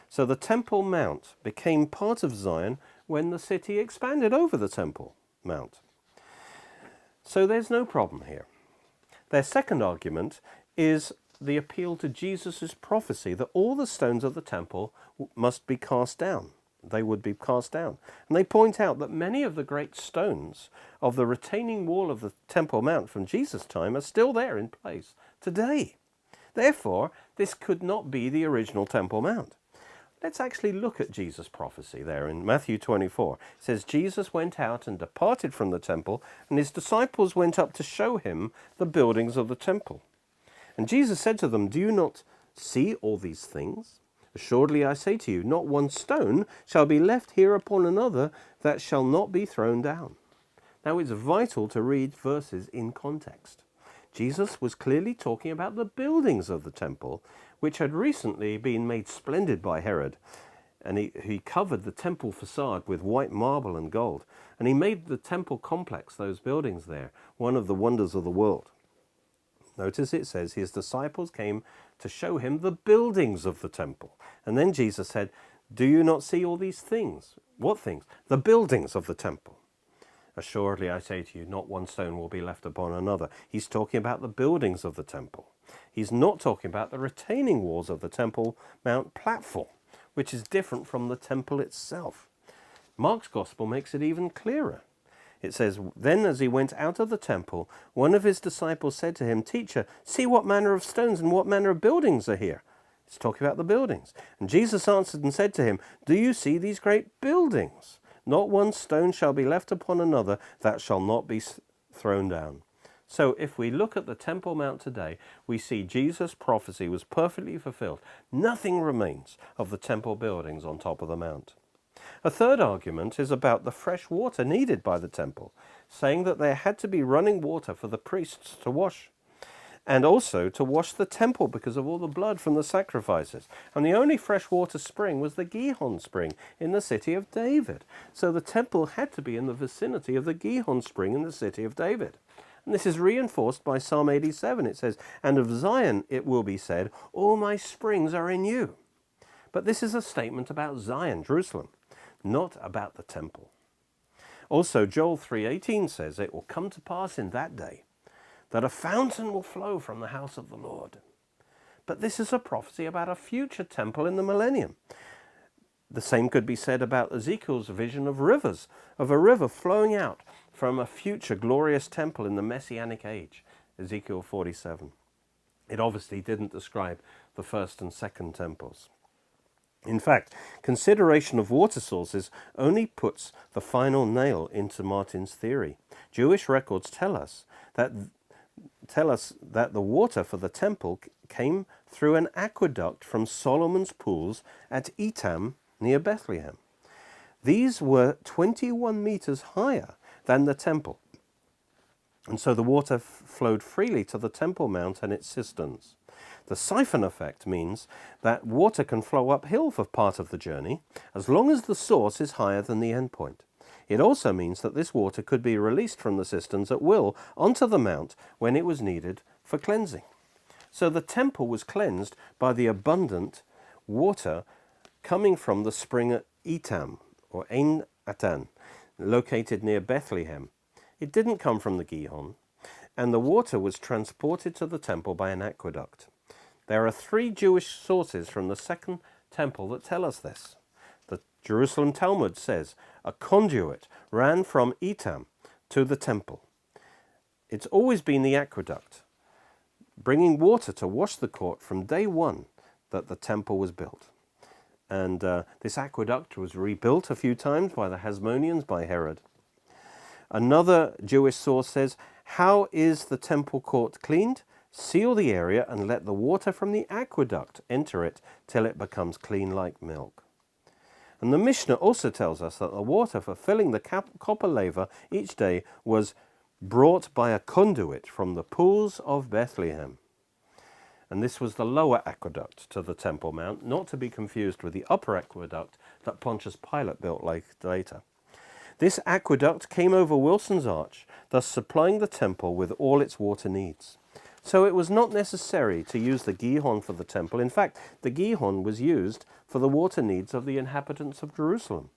So the Temple Mount became part of Zion when the city expanded over the Temple Mount. So there's no problem here. Their second argument is the appeal to Jesus' prophecy that all the stones of the temple must be cast down. They would be cast down. And they point out that many of the great stones of the retaining wall of the Temple Mount from Jesus' time are still there in place today. Therefore, this could not be the original Temple Mount. Let's actually look at Jesus' prophecy there in Matthew 24. It says, Jesus went out and departed from the temple, and his disciples went up to show him the buildings of the temple. And Jesus said to them, do you not see all these things? Assuredly I say to you, not one stone shall be left here upon another that shall not be thrown down. Now it's vital to read verses in context. Jesus was clearly talking about the buildings of the temple, which had recently been made splendid by Herod. And he covered the temple facade with white marble and gold. And he made the temple complex, those buildings there, one of the wonders of the world. Notice it says his disciples came to show him the buildings of the temple. And then Jesus said, do you not see all these things? What things? The buildings of the temple. Assuredly, I say to you, not one stone will be left upon another. He's talking about the buildings of the temple. He's not talking about the retaining walls of the Temple Mount platform, which is different from the temple itself. Mark's Gospel makes it even clearer. It says, then as he went out of the temple, one of his disciples said to him, Teacher, see what manner of stones and what manner of buildings are here. It's talking about the buildings. And Jesus answered and said to him, do you see these great buildings? Not one stone shall be left upon another that shall not be thrown down. So if we look at the Temple Mount today, we see Jesus' prophecy was perfectly fulfilled. Nothing remains of the temple buildings on top of the mount. A third argument is about the fresh water needed by the temple, saying that there had to be running water for the priests to wash, and also to wash the temple because of all the blood from the sacrifices. And the only freshwater spring was the Gihon spring in the city of David. So the temple had to be in the vicinity of the Gihon spring in the city of David. And this is reinforced by Psalm 87. It says, and of Zion it will be said, all my springs are in you. But this is a statement about Zion, Jerusalem, not about the temple. Also, Joel 3:18 says, it will come to pass in that day that a fountain will flow from the house of the Lord. But this is a prophecy about a future temple in the millennium. The same could be said about Ezekiel's vision of rivers, of a river flowing out from a future glorious temple in the Messianic age, Ezekiel 47. It obviously didn't describe the first and second temples. In fact, consideration of water sources only puts the final nail into Martin's theory. Jewish records tell us that the water for the temple came through an aqueduct from Solomon's pools at Etam near Bethlehem. These were 21 meters higher than the temple, and so the water flowed freely to the Temple Mount and its cisterns. The siphon effect means that water can flow uphill for part of the journey as long as the source is higher than the endpoint. It also means that this water could be released from the cisterns at will onto the mount when it was needed for cleansing. So the temple was cleansed by the abundant water coming from the spring at Etam, or Ein Atan, located near Bethlehem. It didn't come from the Gihon, and the water was transported to the temple by an aqueduct. There are 3 Jewish sources from the Second Temple that tell us this. The Jerusalem Talmud says a conduit ran from Etam to the temple. It's always been the aqueduct, bringing water to wash the court from day one that the temple was built. And this aqueduct was rebuilt a few times by the Hasmoneans, by Herod. Another Jewish source says, how is the temple court cleaned? Seal the area and let the water from the aqueduct enter it till it becomes clean like milk. And the Mishnah also tells us that the water for filling the copper laver each day was brought by a conduit from the pools of Bethlehem. And this was the lower aqueduct to the Temple Mount, not to be confused with the upper aqueduct that Pontius Pilate built later. This aqueduct came over Wilson's Arch, thus supplying the temple with all its water needs. So it was not necessary to use the Gihon for the temple. In fact, the Gihon was used for the water needs of the inhabitants of Jerusalem.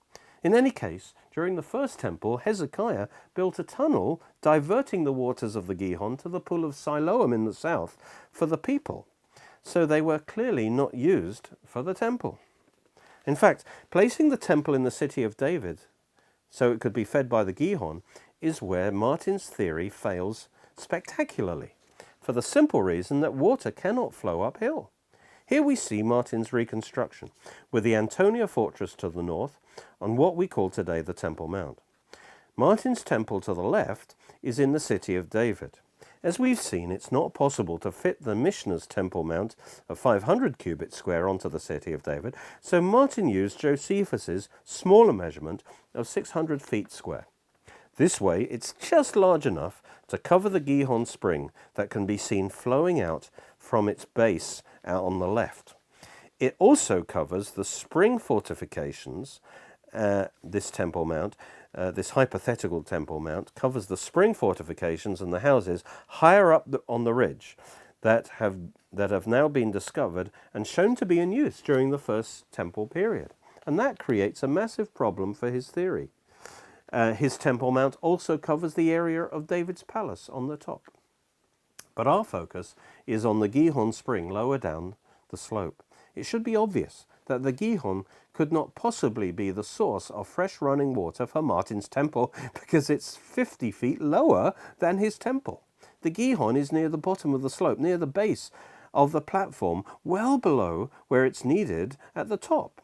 In any case, during the first temple, Hezekiah built a tunnel diverting the waters of the Gihon to the pool of Siloam in the south for the people. So they were clearly not used for the temple. In fact, placing the temple in the city of David so it could be fed by the Gihon is where Martin's theory fails spectacularly, for the simple reason that water cannot flow uphill. Here we see Martin's reconstruction, with the Antonia fortress to the north on what we call today the Temple Mount. Martin's temple to the left is in the city of David. As we've seen, it's not possible to fit the Mishnah's Temple Mount of 500 cubits square onto the city of David, so Martin used Josephus's smaller measurement of 600 feet square. This way, it's just large enough to cover the Gihon spring that can be seen flowing out from its base out on the left. It also covers the spring fortifications, this Temple Mount, this hypothetical Temple Mount, covers the spring fortifications and the houses higher up on the ridge that have now been discovered and shown to be in use during the first temple period. And that creates a massive problem for his theory. His Temple Mount also covers the area of David's palace on the top. But our focus is on the Gihon spring lower down the slope. It should be obvious that the Gihon could not possibly be the source of fresh running water for Martin's temple because it's 50 feet lower than his temple. The Gihon is near the bottom of the slope, near the base of the platform, well below where it's needed at the top.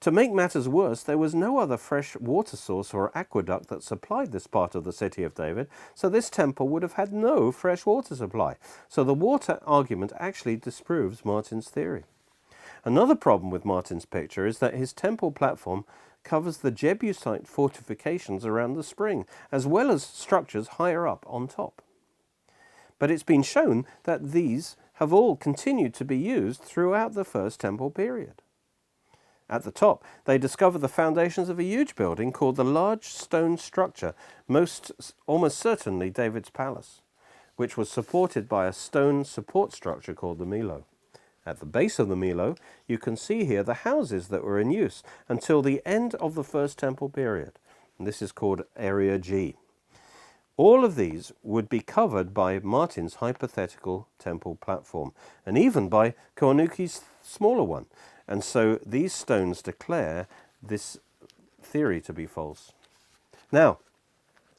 To make matters worse, there was no other fresh water source or aqueduct that supplied this part of the city of David, so this temple would have had no fresh water supply. So the water argument actually disproves Martin's theory. Another problem with Martin's picture is that his temple platform covers the Jebusite fortifications around the spring, as well as structures higher up on top. But it's been shown that these have all continued to be used throughout the first temple period. At the top, they discover the foundations of a huge building called the large stone structure, almost certainly David's palace, which was supported by a stone support structure called the Milo. At the base of the Milo, you can see here the houses that were in use until the end of the first temple period. And this is called Area G. All of these would be covered by Martin's hypothetical temple platform, and even by Cornuke's smaller one. And so these stones declare this theory to be false. Now,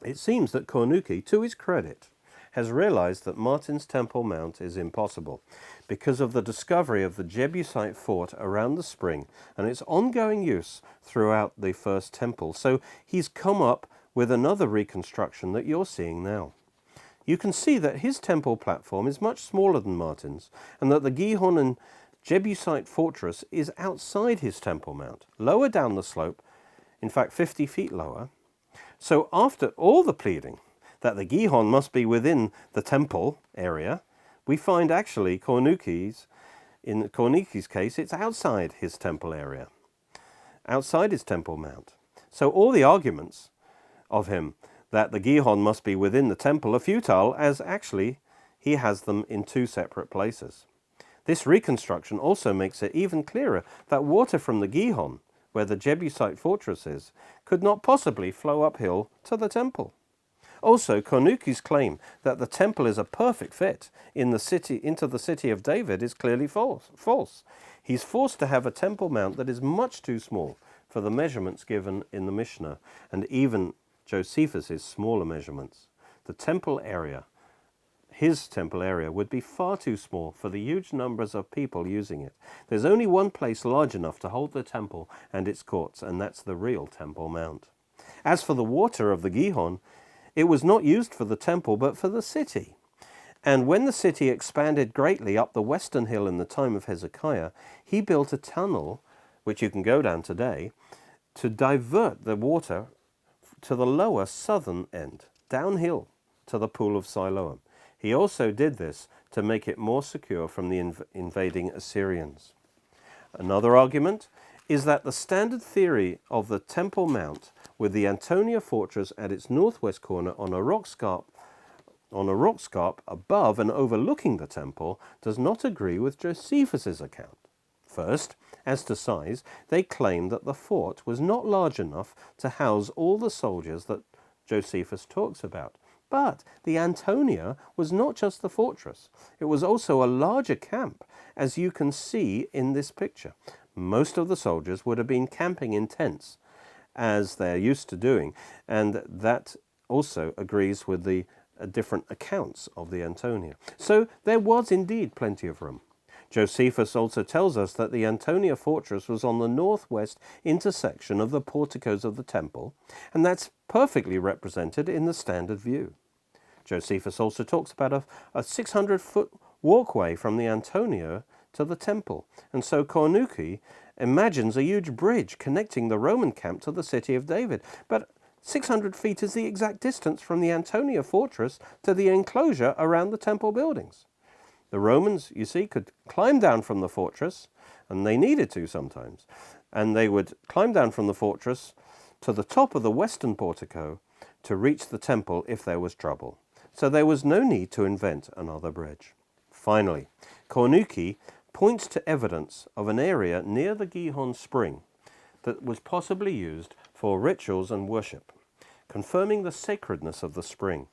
it seems that Cornuke, to his credit, has realized that Martin's Temple Mount is impossible because of the discovery of the Jebusite fort around the spring and its ongoing use throughout the first temple. So he's come up with another reconstruction that you're seeing now. You can see that his temple platform is much smaller than Martin's, and that the Gihon and Jebusite fortress is outside his Temple Mount, lower down the slope, in fact 50 feet lower. So after all the pleading that the Gihon must be within the temple area, we find actually in Cornuke's case, it's outside his temple area, outside his Temple Mount. So all the arguments of him that the Gihon must be within the temple are futile, as actually he has them in two separate places. This reconstruction also makes it even clearer that water from the Gihon, where the Jebusite fortress is, could not possibly flow uphill to the temple. Also, Cornuke's claim that the temple is a perfect fit into the city of David is clearly false. He's forced to have a Temple Mount that is much too small for the measurements given in the Mishnah, and even Josephus's smaller measurements. The temple area, his temple area, would be far too small for the huge numbers of people using it. There's only one place large enough to hold the temple and its courts, and that's the real Temple Mount. As for the water of the Gihon, it was not used for the temple, but for the city. And when the city expanded greatly up the western hill in the time of Hezekiah, he built a tunnel, which you can go down today, to divert the water to the lower southern end, downhill to the pool of Siloam. He also did this to make it more secure from the invading Assyrians. Another argument is that the standard theory of the Temple Mount with the Antonia fortress at its northwest corner on a rock scarp above and overlooking the temple, does not agree with Josephus's account. First, as to size, they claim that the fort was not large enough to house all the soldiers that Josephus talks about. But the Antonia was not just the fortress. It was also a larger camp, as you can see in this picture. Most of the soldiers would have been camping in tents, as they're used to doing, and that also agrees with the different accounts of the Antonia. So there was indeed plenty of room. Josephus also tells us that the Antonia fortress was on the northwest intersection of the porticos of the temple, and that's perfectly represented in the standard view. Josephus also talks about a 600-foot walkway from the Antonia to the temple, and so Cornuke imagines a huge bridge connecting the Roman camp to the city of David. But 600 feet is the exact distance from the Antonia fortress to the enclosure around the temple buildings. The Romans, you see, could climb down from the fortress, and they needed to sometimes, and they would climb down from the fortress to the top of the western portico to reach the temple if there was trouble. So there was no need to invent another bridge. Finally, Cornuke points to evidence of an area near the Gihon spring that was possibly used for rituals and worship, confirming the sacredness of the spring.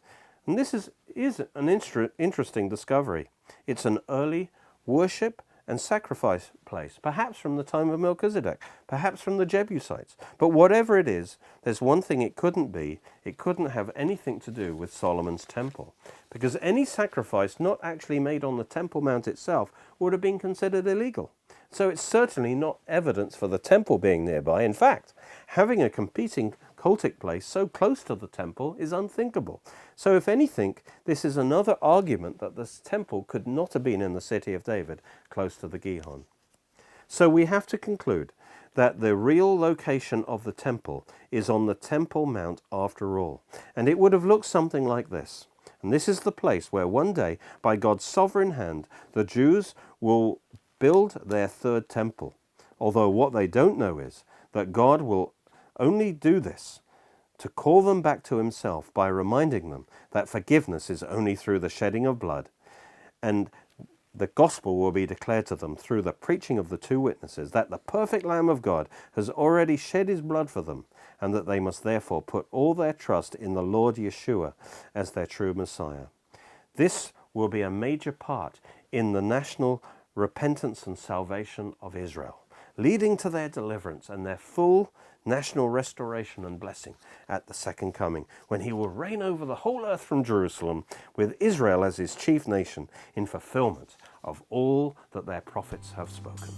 And this is an interesting discovery. It's an early worship and sacrifice place, perhaps from the time of Melchizedek, perhaps from the Jebusites. But whatever it is, there's one thing it couldn't be. It couldn't have anything to do with Solomon's temple, because any sacrifice not actually made on the Temple Mount itself would have been considered illegal. So it's certainly not evidence for the temple being nearby. In fact, having a competing cultic place so close to the temple is unthinkable. So if anything, this is another argument that this temple could not have been in the city of David, close to the Gihon. So we have to conclude that the real location of the temple is on the Temple Mount after all. And it would have looked something like this. And this is the place where one day, by God's sovereign hand, the Jews will build their third temple. Although what they don't know is that God will only do this to call them back to himself by reminding them that forgiveness is only through the shedding of blood, and the gospel will be declared to them through the preaching of the two witnesses, that the perfect Lamb of God has already shed his blood for them, and that they must therefore put all their trust in the Lord Yeshua as their true Messiah. This will be a major part in the national repentance and salvation of Israel, leading to their deliverance and their full national restoration and blessing at the second coming, when he will reign over the whole earth from Jerusalem, with Israel as his chief nation, in fulfillment of all that their prophets have spoken.